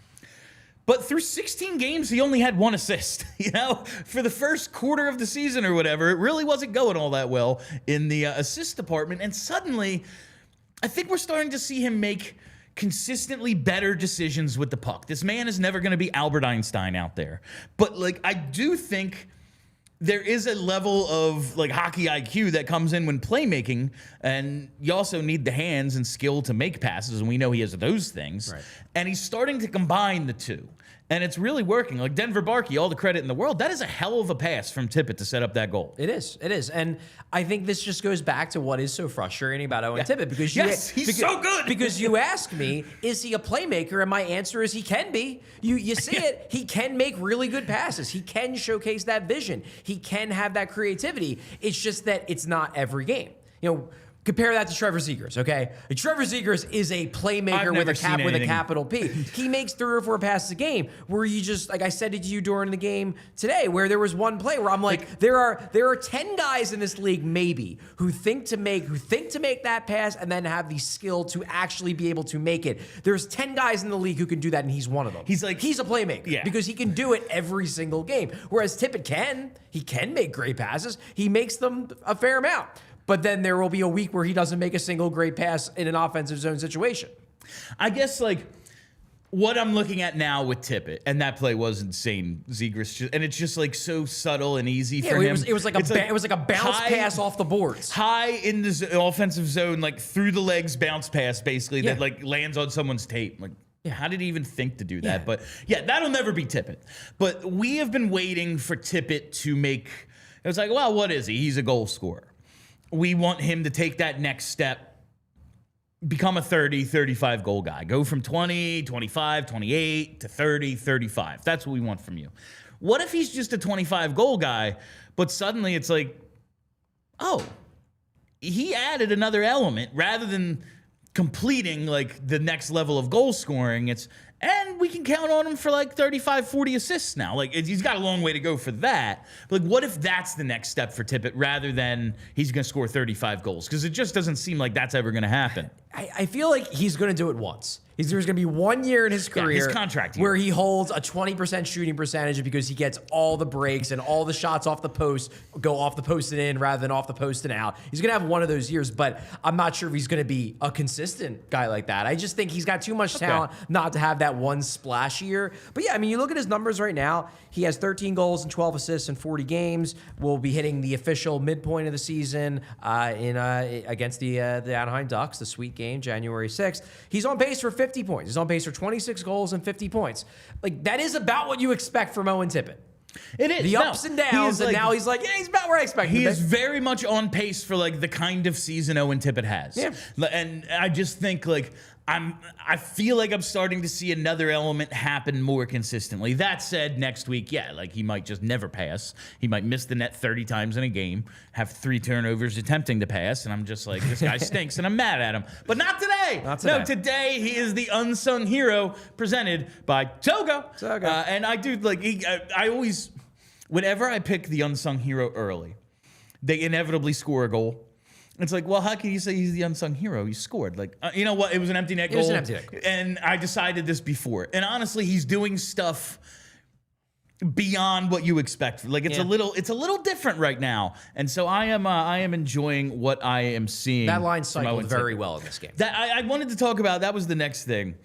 But through 16 games, he only had 1 assist. For the first quarter of the season or whatever, it really wasn't going all that well in the assist department. And suddenly, I think we're starting to see him make consistently better decisions with the puck. This man is never going to be Albert Einstein out there. But, like, I do think there is a level of, like, hockey IQ that comes in when playmaking, and you also need the hands and skill to make passes, and we know he has those things. Right. And he's starting to combine the two. And it's really working. Like Denver Barkey, all the credit in the world. That is a hell of a pass from Tippett to set up that goal. It is. And I think this just goes back to what is so frustrating about Owen Tippett. Because he's so good. Because you ask me, is he a playmaker? And my answer is he can be. You see it. He can make really good passes. He can showcase that vision. He can have that creativity. It's just that it's not every game. Compare that to Trevor Zegras, okay? Trevor Zegras is a playmaker with a capital P. He makes 3 or 4 passes a game where you just, like I said to you during the game today, where there was one play where I'm like, there are 10 guys in this league maybe who think to make that pass and then have the skill to actually be able to make it. There's 10 guys in the league who can do that, and he's one of them. He's a playmaker because he can do it every single game. Whereas Tippett can make great passes. He makes them a fair amount. But then there will be a week where he doesn't make a single great pass in an offensive zone situation. I guess, like, what I'm looking at now with Tippett, and that play was insane. Zegras, and it's just like so subtle and easy for him. It was like a bounce pass off the boards, high in the offensive zone, like through the legs bounce pass, basically that like lands on someone's tape. Like, how did he even think to do that? Yeah. But yeah, that'll never be Tippett. But we have been waiting for Tippett to make. It was like, well, what is he? He's a goal scorer. We want him to take that next step. Become a 30, 35 goal guy. Go from 20, 25, 28 to 30, 35. That's what we want from you. What if he's just a 25 goal guy, but suddenly it's like, oh, he added another element rather than completing like the next level of goal scoring. And we can count on him for like 35, 40 assists now. Like, he's got a long way to go for that. But like, what if that's the next step for Tippett rather than he's going to score 35 goals? Because it just doesn't seem like that's ever going to happen. I feel like he's going to do it once. There's going to be 1 year in his career his contract year, where he holds a 20% shooting percentage because he gets all the breaks and all the shots off the post go off the post and in rather than off the post and out. He's going to have one of those years, but I'm not sure if he's going to be a consistent guy like that. I just think he's got too much talent not to have that one splash year. But yeah, I mean, you look at his numbers right now. He has 13 goals and 12 assists in 40 games. We'll be hitting the official midpoint of the season against the Anaheim Ducks, the sweet game, January 6th. He's on pace for 50 points. He's on pace for 26 goals and 50 points. Like, that is about what you expect from Owen Tippett. It is. The ups and downs, and now he's like, yeah, he's about where I expect him to be. He is very much on pace for like the kind of season Owen Tippett has. Yeah. And I just think like I feel like I'm starting to see another element happen more consistently. That said, next week, yeah, like he might just never pass. He might miss the net 30 times in a game, have 3 turnovers attempting to pass, and I'm just like, this guy stinks, and I'm mad at him. But not today. Not today. No, today he is the unsung hero presented by Togo. And I do like I always, whenever I pick the unsung hero early, they inevitably score a goal. It's like, well, how can you say he's the unsung hero? He scored. Like, you know what? It was an empty net goal. It was an empty net goal. And I decided this before. And honestly, he's doing stuff beyond what you expect. Like, it's a little different right now. And so I am enjoying what I am seeing. That line cycled very well in this game. That I wanted to talk about. That was the next thing.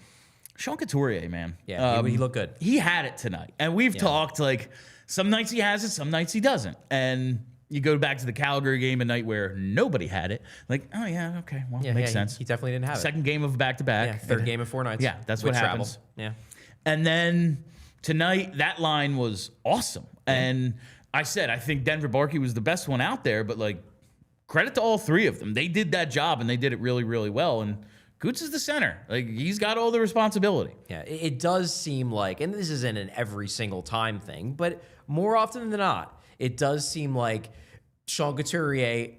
Sean Couturier, man. Yeah, he looked good. He had it tonight. And we've talked, like, some nights he has it, some nights he doesn't. And you go back to the Calgary game, a night where nobody had it. Like, oh, yeah, okay, well, makes sense. He definitely didn't have it. Second game of back-to-back. Yeah, third game of 4 nights. Yeah, that's what happens. Yeah. And then tonight, that line was awesome. Yeah. And I said, I think Denver Barkey was the best one out there, but, like, credit to all 3 of them. They did that job, and they did it really, really well. And Coots is the center. Like, he's got all the responsibility. Yeah, it does seem like, and this isn't an every single time thing, but more often than not, it does seem like Sean Couturier,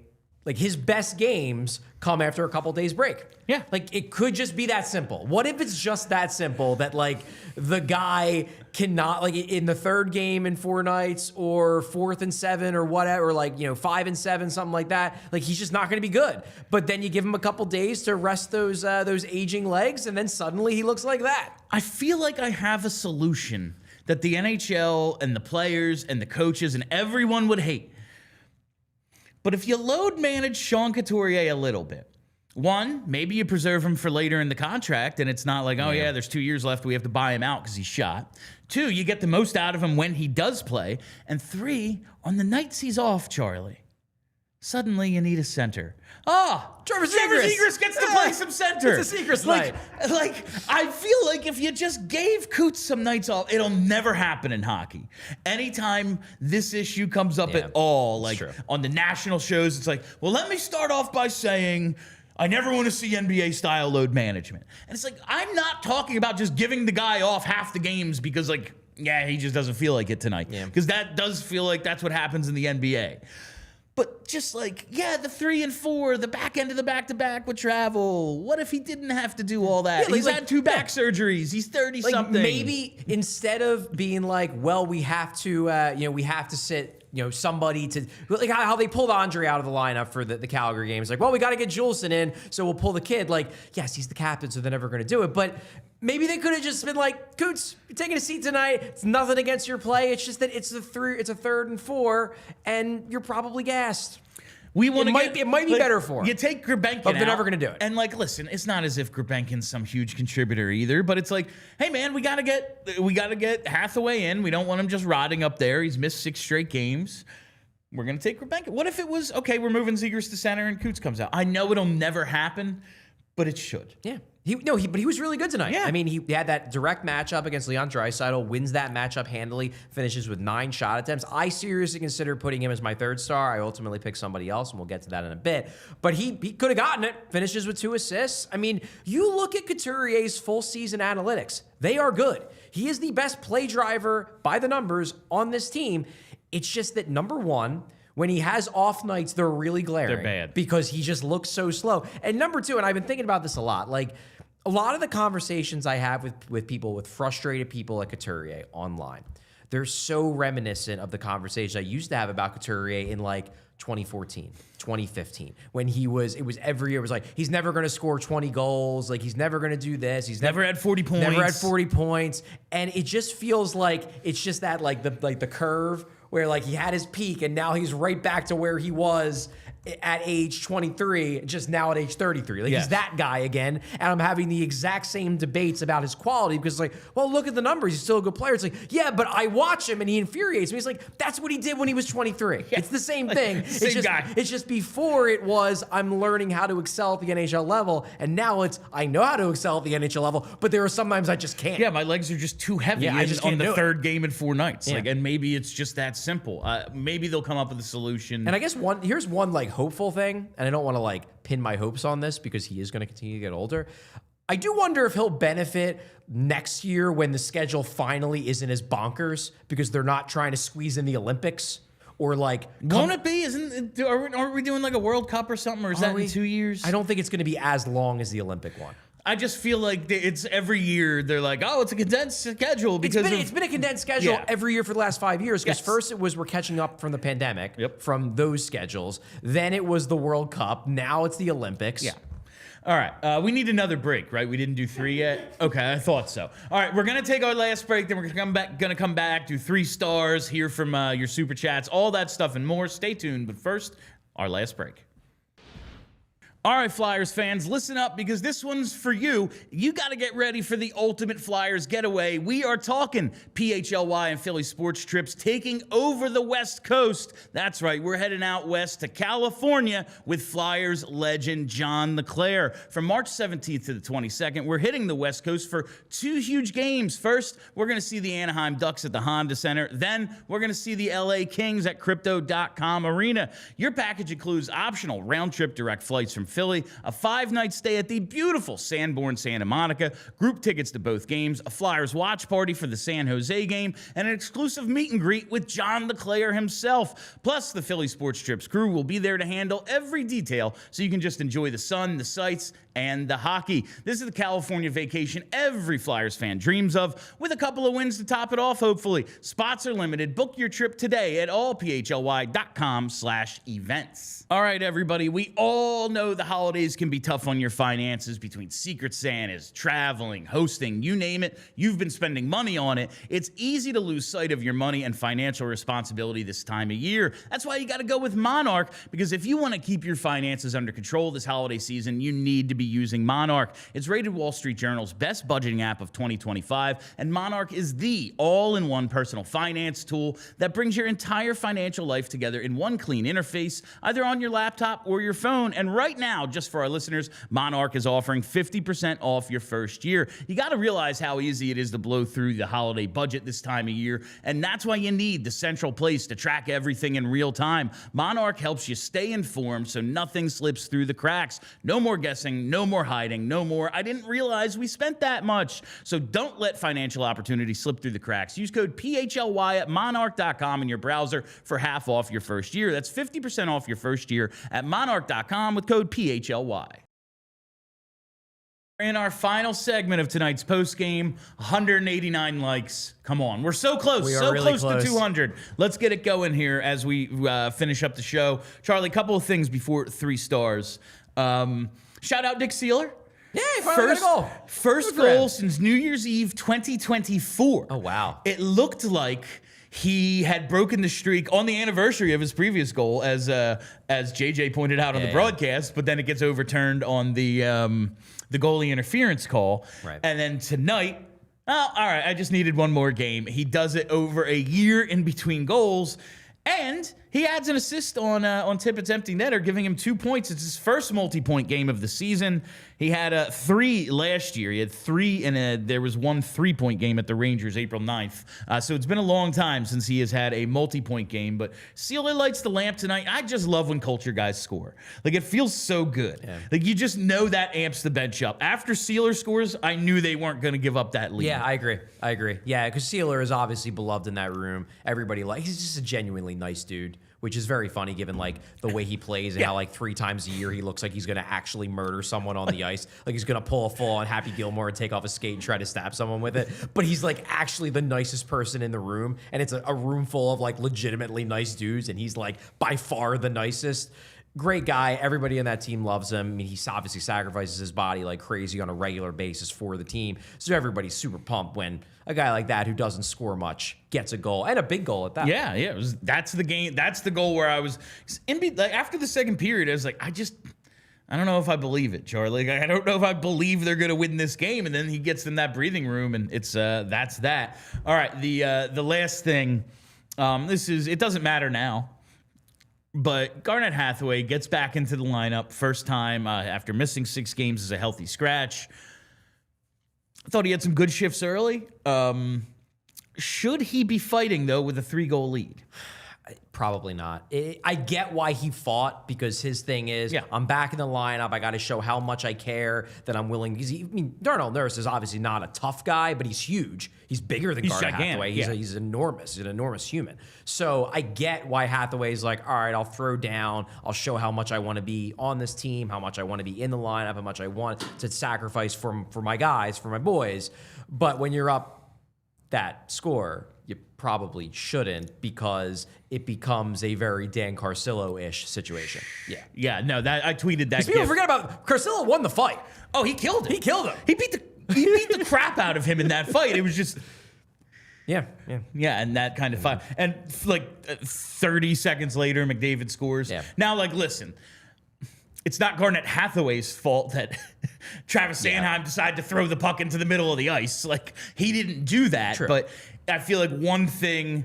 like, his best games come after a couple days break. Yeah. Like, it could just be that simple. What if it's just that simple that, like, the guy cannot, like, in the 3rd game in 4 nights or 4th and 7 or whatever, or like, 5 and 7, something like that, like, he's just not going to be good. But then you give him a couple days to rest those aging legs, and then suddenly he looks like that. I feel like I have a solution that the NHL and the players and the coaches and everyone would hate. But if you load manage Sean Couturier a little bit, one, maybe you preserve him for later in the contract, and it's not like, oh, yeah, there's 2 years left, we have to buy him out because he's shot. 2, you get the most out of him when he does play. And 3, on the nights he's off, Charlie, suddenly you need a center. Trevor Zegras gets to play some center. It's a Zegras night. Like, I feel like if you just gave Coots some nights off, it'll never happen in hockey. Anytime this issue comes up at all, like on the national shows, it's like, well, let me start off by saying I never want to see NBA-style load management. And it's like, I'm not talking about just giving the guy off half the games because, like, yeah, he just doesn't feel like it tonight. Because that does feel like that's what happens in the NBA. But just like, yeah, the 3 and 4, the back end of the back-to-back would travel. What if he didn't have to do all that? Yeah, He's had 2 back surgeries. He's 30-something. Like, maybe instead of being like, well, we have to sit, somebody to, like how they pulled Andre out of the lineup for the Calgary games. Like, well, we got to get Juleson in, so we'll pull the kid. Like, yes, he's the captain, so they're never going to do it. But maybe they could have just been like, Coots, you're taking a seat tonight. It's nothing against your play. It's just that it's a 3rd and 4, and you're probably gassed. We want to it might be better for him. You take Gurbenkin but they're never going to do it. And like, listen, it's not as if Gurbenkin's some huge contributor either, but it's like, hey man, we got to get Hathaway in. We don't want him just rotting up there. He's missed 6 straight games. We're going to take Gurbenkin. What if it was, okay, we're moving Zegras to center and Coots comes out? I know it'll never happen, but it should. Yeah. But he was really good tonight. Yeah. I mean, he had that direct matchup against Leon Draisaitl, wins that matchup handily, finishes with 9 shot attempts. I seriously considered putting him as my 3rd star. I ultimately picked somebody else, and we'll get to that in a bit. But he could have gotten it. Finishes with 2 assists. I mean, you look at Couturier's full season analytics. They are good. He is the best play driver by the numbers on this team. It's just that, number one, when he has off nights, they're really glaring. They're bad. Because he just looks so slow. And number 2, and I've been thinking about this a lot, like a lot of the conversations I have with people, with frustrated people at Couturier online, they're so reminiscent of the conversation I used to have about Couturier in like 2014, 2015, when it was every year, it was like, he's never going to score 20 goals. Like, he's never going to do this. He's never had 40 points. Never had 40 points. And it just feels like it's just that, like the curve where like he had his peak and now he's right back to where he was at age 23, just now at age 33. Like, yes. He's that guy again. And I'm having the exact same debates about his quality because it's like, well, look at the numbers. He's still a good player. It's like, yeah, but I watch him and he infuriates me. It's like, that's what he did when he was 23. Yeah. It's the same thing. Same guy. It's just before it was, I'm learning how to excel at the NHL level. And now it's, I know how to excel at the NHL level, but there are sometimes I just can't. Yeah, my legs are just too heavy I just can't on the do it. 3rd game in 4 nights. Yeah. Like, and maybe it's just that simple. Maybe they'll come up with a solution. And I guess here's one like hopeful thing, and I don't want to like pin my hopes on this because he is going to continue to get older. I do wonder if he'll benefit next year when the schedule finally isn't as bonkers because they're not trying to squeeze in the Olympics or like. Won't it be? Aren't we doing like a World Cup or something, or is that in 2 years? I don't think it's going to be as long as the Olympic one. I just feel like it's every year they're like, oh, it's a condensed schedule because it's been a condensed schedule every year for the last 5 years. Because first it was we're catching up from the pandemic, from those schedules. Then it was the World Cup. Now it's the Olympics. Yeah. All right. We need another break, right? We didn't do 3 yet. Okay, I thought so. All right, we're gonna take our last break. Then we're gonna come back, do 3 stars, hear from your super chats, all that stuff and more. Stay tuned. But first, our last break. All right, Flyers fans, listen up because this one's for you. You got to get ready for the ultimate Flyers getaway. We are talking PHLY and Philly sports trips taking over the West Coast. That's right, we're heading out west to California with Flyers legend John LeClair. From March 17th to the 22nd, we're hitting the West Coast for 2 huge games. First, we're going to see the Anaheim Ducks at the Honda Center. Then, we're going to see the LA Kings at Crypto.com Arena. Your package includes optional round-trip direct flights from Philly, a 5-night stay at the beautiful Sanborn Santa Monica, group tickets to both games, a Flyers watch party for the San Jose game, and an exclusive meet and greet with John LeClair himself. Plus, the Philly Sports Trips crew will be there to handle every detail so you can just enjoy the sun, the sights, and the hockey. This is the California vacation every Flyers fan dreams of, with a couple of wins to top it off, hopefully. Spots are limited. Book your trip today at allphly.com/events. All right, everybody, we all know the holidays can be tough on your finances between Secret Santas, traveling, hosting, you name it. You've been spending money on it. It's easy to lose sight of your money and financial responsibility this time of year. That's why you got to go with Monarch, because if you want to keep your finances under control this holiday season, you need to be using Monarch. It's rated Wall Street Journal's best budgeting app of 2025, and Monarch is the all-in-one personal finance tool that brings your entire financial life together in one clean interface, either on your laptop or your phone. And right now, just for our listeners, Monarch is offering 50% off your first year. You got to realize how easy it is to blow through the holiday budget this time of year, and that's why you need the central place to track everything in real time. Monarch helps you stay informed so nothing slips through the cracks. No more guessing, no more hiding, no more, I didn't realize we spent that much. So don't let financial opportunity slip through the cracks. Use code PHLY at monarch.com in your browser for half off your first year. That's 50% off your first year at monarch.com with code PHLY. In our final segment of tonight's postgame, 189 likes. Come on, we're so close, we are so really close to 200. Let's get it going here as we finish up the show. Charlie, a couple of things before 3 stars. Shout out Dick Seeler. Yeah, he finally got a goal. First goal since New Year's Eve 2024. Oh, wow. It looked like he had broken the streak on the anniversary of his previous goal, as JJ pointed out on the broadcast, but then it gets overturned on the goalie interference call. Right. And then tonight, oh, all right, I just needed one more game. He does it over a year in between goals. And he adds an assist on Tippett's empty netter, giving him 2 points. It's his first multi-point game of the season. He had 3 last year. He had 3, and there was 1 3-point game at the Rangers April 9th. So it's been a long time since he has had a multi-point game. But Seeler lights the lamp tonight. I just love when culture guys score. Like, it feels so good. Yeah. Like, you just know that amps the bench up. After Seeler scores, I knew they weren't going to give up that lead. Yeah, I agree. Yeah, because Seeler is obviously beloved in that room. Everybody he's just a genuinely nice dude, which is very funny given like the way he plays and how like 3 times a year he looks like he's gonna actually murder someone on the ice. Like he's gonna pull a full on Happy Gilmore and take off a skate and try to stab someone with it. But he's like actually the nicest person in the room, and it's a room full of like legitimately nice dudes, and he's like by far the nicest. Great guy. Everybody in that team loves him. I mean, he obviously sacrifices his body like crazy on a regular basis for the team. So everybody's super pumped when a guy like that who doesn't score much gets a goal, and a big goal at that. Yeah. That's the game. That's the goal where I was after the second period. I was like, I don't know if I believe it, Charlie. I don't know if I believe they're going to win this game. And then he gets in that breathing room, and it's that's that. All right. The last thing. It doesn't matter now. But Garnet Hathaway gets back into the lineup first time after missing 6 games as a healthy scratch. I thought he had some good shifts early. Should he be fighting, though, with a 3-goal lead? Probably not. I get why he fought, because his thing is, I'm back in the lineup. I got to show how much I care, that I'm willing. Darnell Nurse is obviously not a tough guy, but he's huge. He's bigger than Garnet Hathaway. He's enormous. He's an enormous human. So I get why Hathaway's like, all right, I'll throw down. I'll show how much I want to be on this team, how much I want to be in the lineup, how much I want to sacrifice for my guys, for my boys. But when you're up that score, you probably shouldn't, because it becomes a very Dan Carcillo-ish situation. Yeah. No, that I tweeted that. People forget about Carcillo won the fight. Oh, he killed him. He killed him. He beat the crap out of him in that fight. It was just. Yeah, and that kind of fight. And like 30 seconds later, McDavid scores. Yeah. Now, like, listen. It's not Garnet Hathaway's fault that Travis Sanheim decided to throw the puck into the middle of the ice. Like, he didn't do that. True. But I feel like one thing,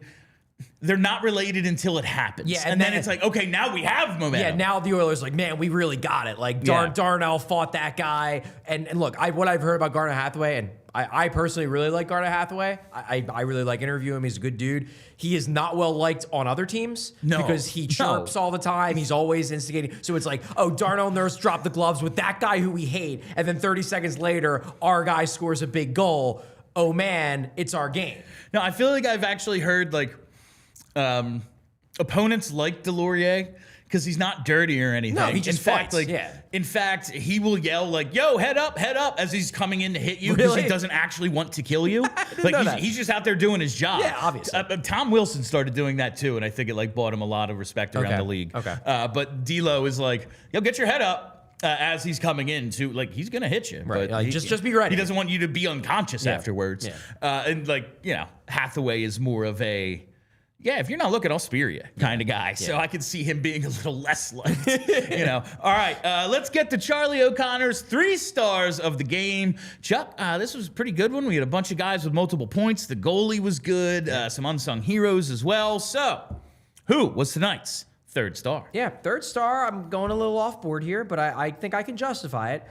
they're not related until it happens. Yeah, and then it's like, okay, now we have momentum. Yeah, now the Oilers like, man, we really got it. Like, Darnell fought that guy. And look, what I've heard about Garnet Hathaway, and I personally really like Garnet Hathaway. I really like interviewing him. He's a good dude. He is not well liked on other teams because he chirps all the time. He's always instigating. So it's like, oh, Darnell Nurse dropped the gloves with that guy who we hate. And then 30 seconds later, our guy scores a big goal. Oh, man, it's our game. No, I feel like I've actually heard, like, opponents like Delorier because he's not dirty or anything. No, he just fights. In fact, he will yell like, "Yo, head up," as he's coming in to hit you because he doesn't actually want to kill you. Like he's just out there doing his job. Yeah, obviously. Tom Wilson started doing that too, and I think it like bought him a lot of respect around the league. Okay. But D'Lo is like, "Yo, get your head up." As he's coming in to, like, he's gonna hit you, right? But just be ready. He doesn't want you to be unconscious afterwards. Yeah. And like, you know, Hathaway is more of a if you're not looking, I'll spear you kind of guy. So I can see him being a little less liked, you know. All right, let's get to Charlie O'Connor's 3 stars of the game. Chuck, this was a pretty good one. We had a bunch of guys with multiple points. The goalie was good. Some unsung heroes as well. So, who was tonight's 3rd star? Yeah, 3rd star. I'm going a little off board here, but I think I can justify it.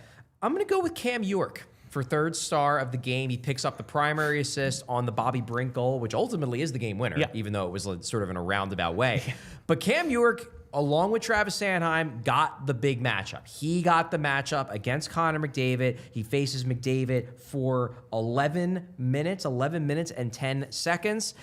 I'm going to go with Cam York for 3rd star of the game. He picks up the primary assist on the Bobby Brink goal, which ultimately is the game winner, even though it was sort of in a roundabout way. But Cam York, along with Travis Sanheim, got the big matchup. He got the matchup against Connor McDavid. He faces McDavid for 11 minutes and 10 seconds.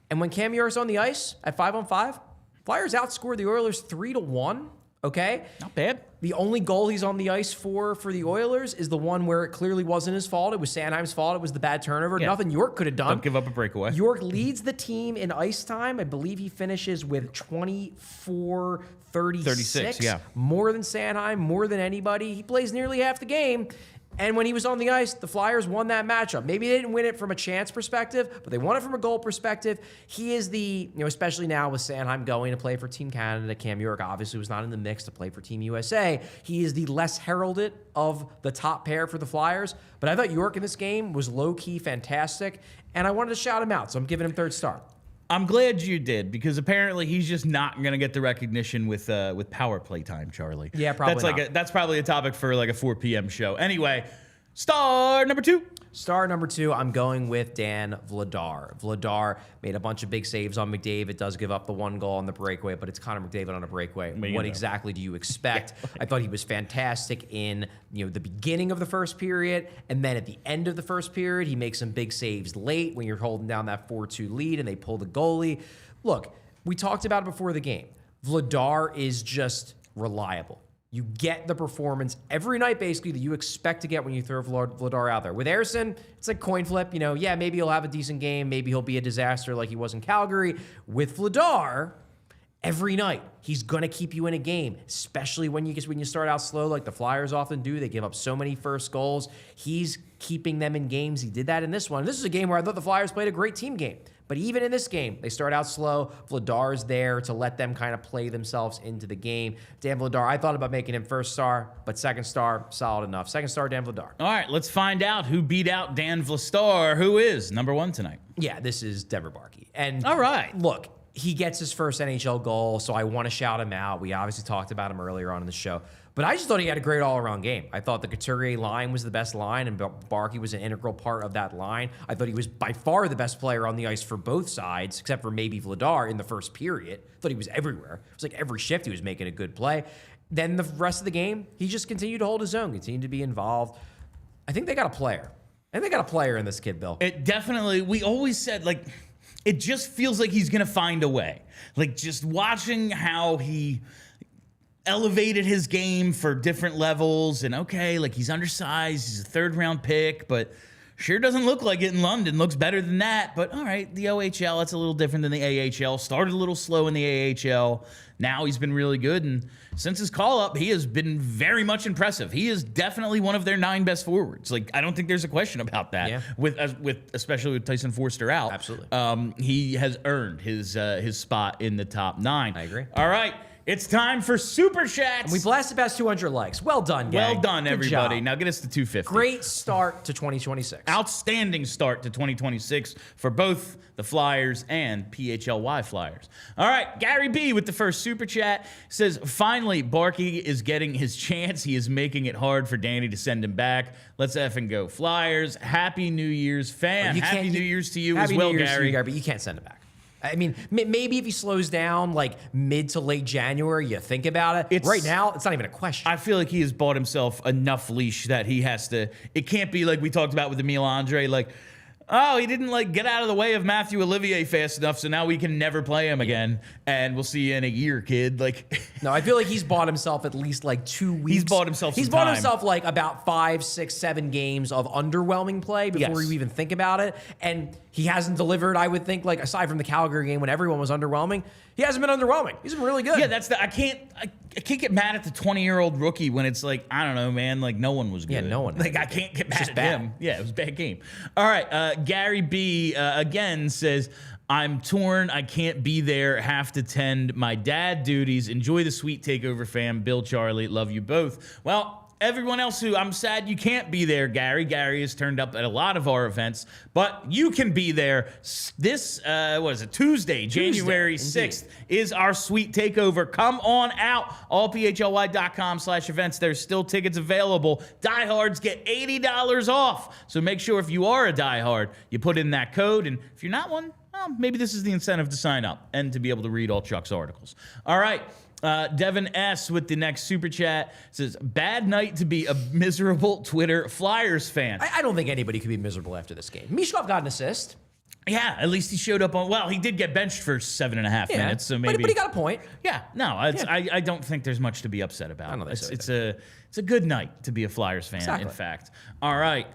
And when Cam York's on the ice at 5-on-5, Flyers outscored the Oilers 3-1. Okay? Not bad. The only goal he's on the ice for the Oilers is the one where it clearly wasn't his fault. It was Sanheim's fault. It was the bad turnover. Nothing York could have done. Don't give up a breakaway. York leads the team in ice time. I believe he finishes with 24-36. Yeah. More than Sanheim, more than anybody. He plays nearly half the game. And when he was on the ice, the Flyers won that matchup. Maybe they didn't win it from a chance perspective, but they won it from a goal perspective. He is the, especially now with Sanheim going to play for Team Canada, Cam York obviously was not in the mix to play for Team USA. He is the less heralded of the top pair for the Flyers. But I thought York in this game was low-key fantastic, and I wanted to shout him out, so I'm giving him third star. I'm glad you did, because apparently he's just not going to get the recognition with power play time, Charlie. Yeah, probably not. That's probably a topic for like a 4 p.m. show. Anyway, star number 2. Star number 2, I'm going with Dan Vladar. Vladar made a bunch of big saves on McDavid, does give up the 1 goal on the breakaway, but it's Connor McDavid on a breakaway. What exactly do you expect? I thought he was fantastic in the beginning of the first period, and then at the end of the first period, he makes some big saves late when you're holding down that 4-2 lead and they pull the goalie. Look, we talked about it before the game. Vladar is just reliable. You get the performance every night, basically, that you expect to get when you throw Vladar out there. With Ersson, it's like coin flip. Yeah, maybe he'll have a decent game. Maybe he'll be a disaster like he was in Calgary. With Vladar, every night, he's going to keep you in a game, especially when you start out slow like the Flyers often do. They give up so many first goals. He's keeping them in games. He did that in this one. This is a game where I thought the Flyers played a great team game. But even in this game, they start out slow. Vladar's there to let them kind of play themselves into the game. Dan Vladar, I thought about making him first star, but second star, solid enough. Second star, Dan Vladar. All right, let's find out who beat out Dan Vladar, who is number 1 tonight. Yeah, this is Denver Barkey. And all right, look, he gets his first NHL goal, so I want to shout him out. We obviously talked about him earlier on in the show. But I just thought he had a great all-around game. I thought the Couturier line was the best line, and Barkey was an integral part of that line. I thought he was by far the best player on the ice for both sides, except for maybe Vladar in the first period. I thought he was everywhere. It was like every shift he was making a good play. Then the rest of the game, he just continued to hold his own, continued to be involved. I think they got a player. I think they got a player in this kid, Bill. It definitely, we always said, it just feels like he's going to find a way. Just watching how he elevated his game for different levels, and he's undersized, he's a 3rd-round pick, but sure doesn't look like it in London. Looks better than that, but all right, the OHL, that's a little different than the AHL. Started a little slow in the AHL. Now he's been really good, and since his call-up, he has been very much impressive. He is definitely one of their 9 best forwards. I don't think there's a question about that. Yeah. With especially with Tyson Forster out. Absolutely. He has earned his spot in the top 9. I agree. All right. It's time for Super Chats. And we blasted past 200 likes. Well done, gang. Well done, Good everybody. job. Now get us to 250. Great start to 2026. Outstanding start to 2026 for both the Flyers and PHLY Flyers. All right, Gary B with the first Super Chat says, finally, Barkey is getting his chance. He is making it hard for Danny to send him back. Let's effing go. Flyers, Happy New Year's, fam. Happy New Year's to you as well, Gary. But you can't send him back. I mean, maybe if he slows down mid to late January, you think about it. Right now, it's not even a question. I feel like he has bought himself enough leash that he has to. It can't be like we talked about with Emile Andre. Oh, he didn't get out of the way of Matthew Olivier fast enough, so now we can never play him again, and we'll see you in a year, kid. No, I feel like he's bought himself at least 2 weeks. He's bought himself some He's bought himself about 5, 6, 7 games of underwhelming play before you even think about it, and he hasn't delivered. I would think aside from the Calgary game when everyone was underwhelming, he hasn't been underwhelming. He's been really good. Yeah, I can't get mad at the 20-year-old rookie when it's I don't know, man. No one was good. Yeah, no one. I can't get mad at him. Yeah, it was a bad game. All right, Gary B again says, I'm torn. I can't be there. Have to tend my dad duties. Enjoy the sweet takeover, fam. Bill, Charlie, love you both. Well, everyone else who I'm sad you can't be there, Gary. Gary has turned up at a lot of our events, but you can be there. This, Tuesday, January 6th is our sweet takeover. Come on out. allphly.com/events. There's still tickets available. Diehards get $80 off. So make sure if you are a diehard, you put in that code. And if you're not one, well, maybe this is the incentive to sign up and to be able to read all Chuck's articles. All right. Devin S. with the next Super Chat says, bad night to be a miserable Twitter Flyers fan. I don't think anybody could be miserable after this game. Michkov got an assist. Yeah, at least he showed up on. Well, he did get benched for 7.5 minutes, so maybe. But he got a point. Yeah, no, I don't think there's much to be upset about. I don't think so It's a good night to be a Flyers fan. Exactly. In fact. All right,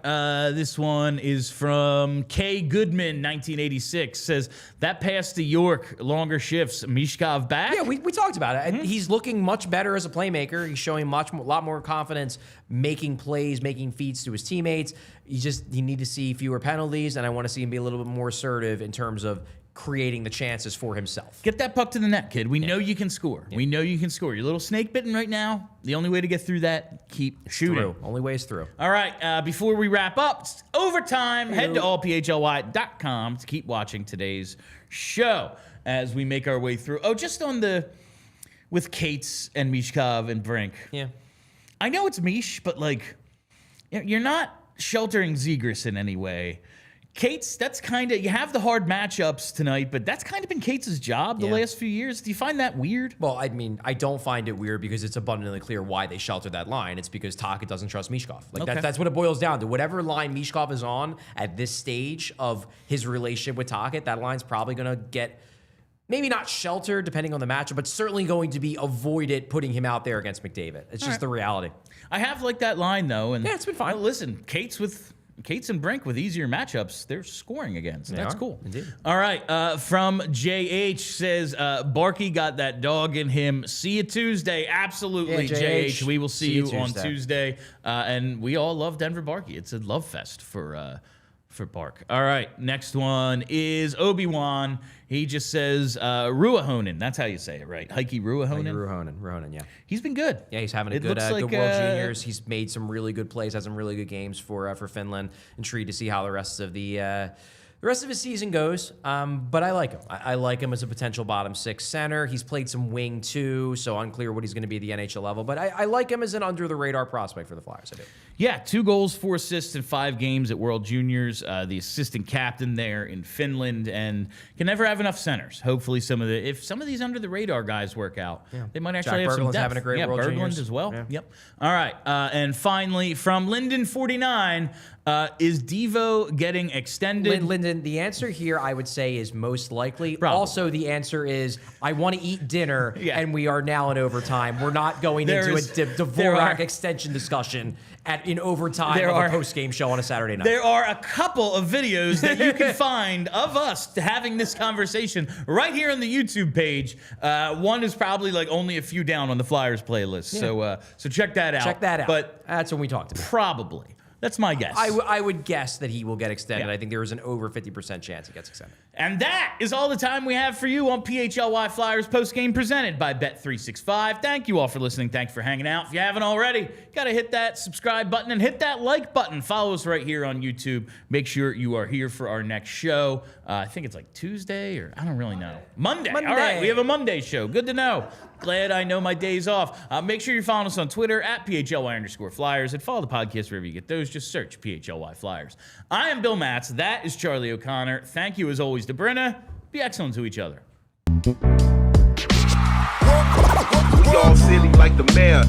this one is from K Goodman, 1986. Says that pass to York, longer shifts. Michkov back. Yeah, we talked about it. Mm-hmm. He's looking much better as a playmaker. He's showing a lot more confidence, making plays, making feeds to his teammates. You need to see fewer penalties, and I want to see him be a little bit more assertive in terms of creating the chances for himself. Get that puck to the net, kid. We know you can score. We know you can score. You're a little snake bitten right now. The only way to get through that, keep shooting. Through. Only way is through. All right, before we wrap up, it's overtime. Head to allphly.com to keep watching today's show as we make our way through. Oh, just with Cates and Michkov and Brink. Yeah. I know it's Mish, but you're not sheltering Zegras in any way. Cates, that's kind of, you have the hard matchups tonight, but that's kind of been Cates' job the last few years. Do you find that weird? Well, I mean, I don't find it weird because it's abundantly clear why they sheltered that line. It's because Taka doesn't trust Michkov. That's what it boils down to. Whatever line Michkov is on at this stage of his relationship with Taka, that line's probably going to get maybe not sheltered depending on the matchup, but certainly going to be avoided putting him out there against McDavid. It's just the reality. I have liked that line though, and it's been fine. Listen, Cates and Brink with easier matchups, they're scoring again, so that's cool. Indeed. All right, from JH says, Barkey got that dog in him. See you Tuesday. Absolutely, yeah, JH. We will see you on Tuesday. Tuesday. And we all love Denver Barkey. It's a love fest for Bark. All right, next one is Obi-Wan. He just says Ruohonen. That's how you say it, right? Heikki Ruohonen? Ruohonen, yeah. He's been good. Yeah, he's having a good World Juniors. He's made some really good plays, has some really good games for Finland. Intrigued to see how the rest of his season goes. But I like him. I like him as a potential bottom six center. He's played some wing too, so unclear what he's going to be at the NHL level. But I like him as an under-the-radar prospect for the Flyers. I do. Yeah, 2 goals, 4 assists in 5 games at World Juniors. The assistant captain there in Finland, and can never have enough centers. Hopefully, if some of these under-the-radar guys work out, they might actually have some depth. Having a great World Juniors as well. Yeah. Yep. All right, and finally from Linden 49, is Devo getting extended? Linden, the answer here I would say is most likely. Probably. Also, the answer is I want to eat dinner, and we are now in overtime. We're not going into a Dvorak extension discussion in overtime of a post-game show on a Saturday night. There are a couple of videos that you can find of us having this conversation right here on the YouTube page. One is probably only a few down on the Flyers playlist. Yeah. So check that out. Check that out. But that's when we talked about. Probably. That's my guess. I would guess that he will get extended. I think there is an over 50% chance he gets extended. And that is all the time we have for you on PHLY Flyers postgame presented by Bet365. Thank you all for listening. Thanks for hanging out. If you haven't already, got to hit that subscribe button and hit that like button. Follow us right here on YouTube. Make sure you are here for our next show. I think it's Tuesday or I don't really know. Monday. All right, we have a Monday show. Good to know. Glad I know my days off. Make sure you're following us on Twitter at PHLY_Flyers and follow the podcast wherever you get those. Just search PHLY Flyers. I am Bill Matz. That is Charlie O'Connor. Thank you as always to Brenna. Be excellent to each other. We all silly like the mayor.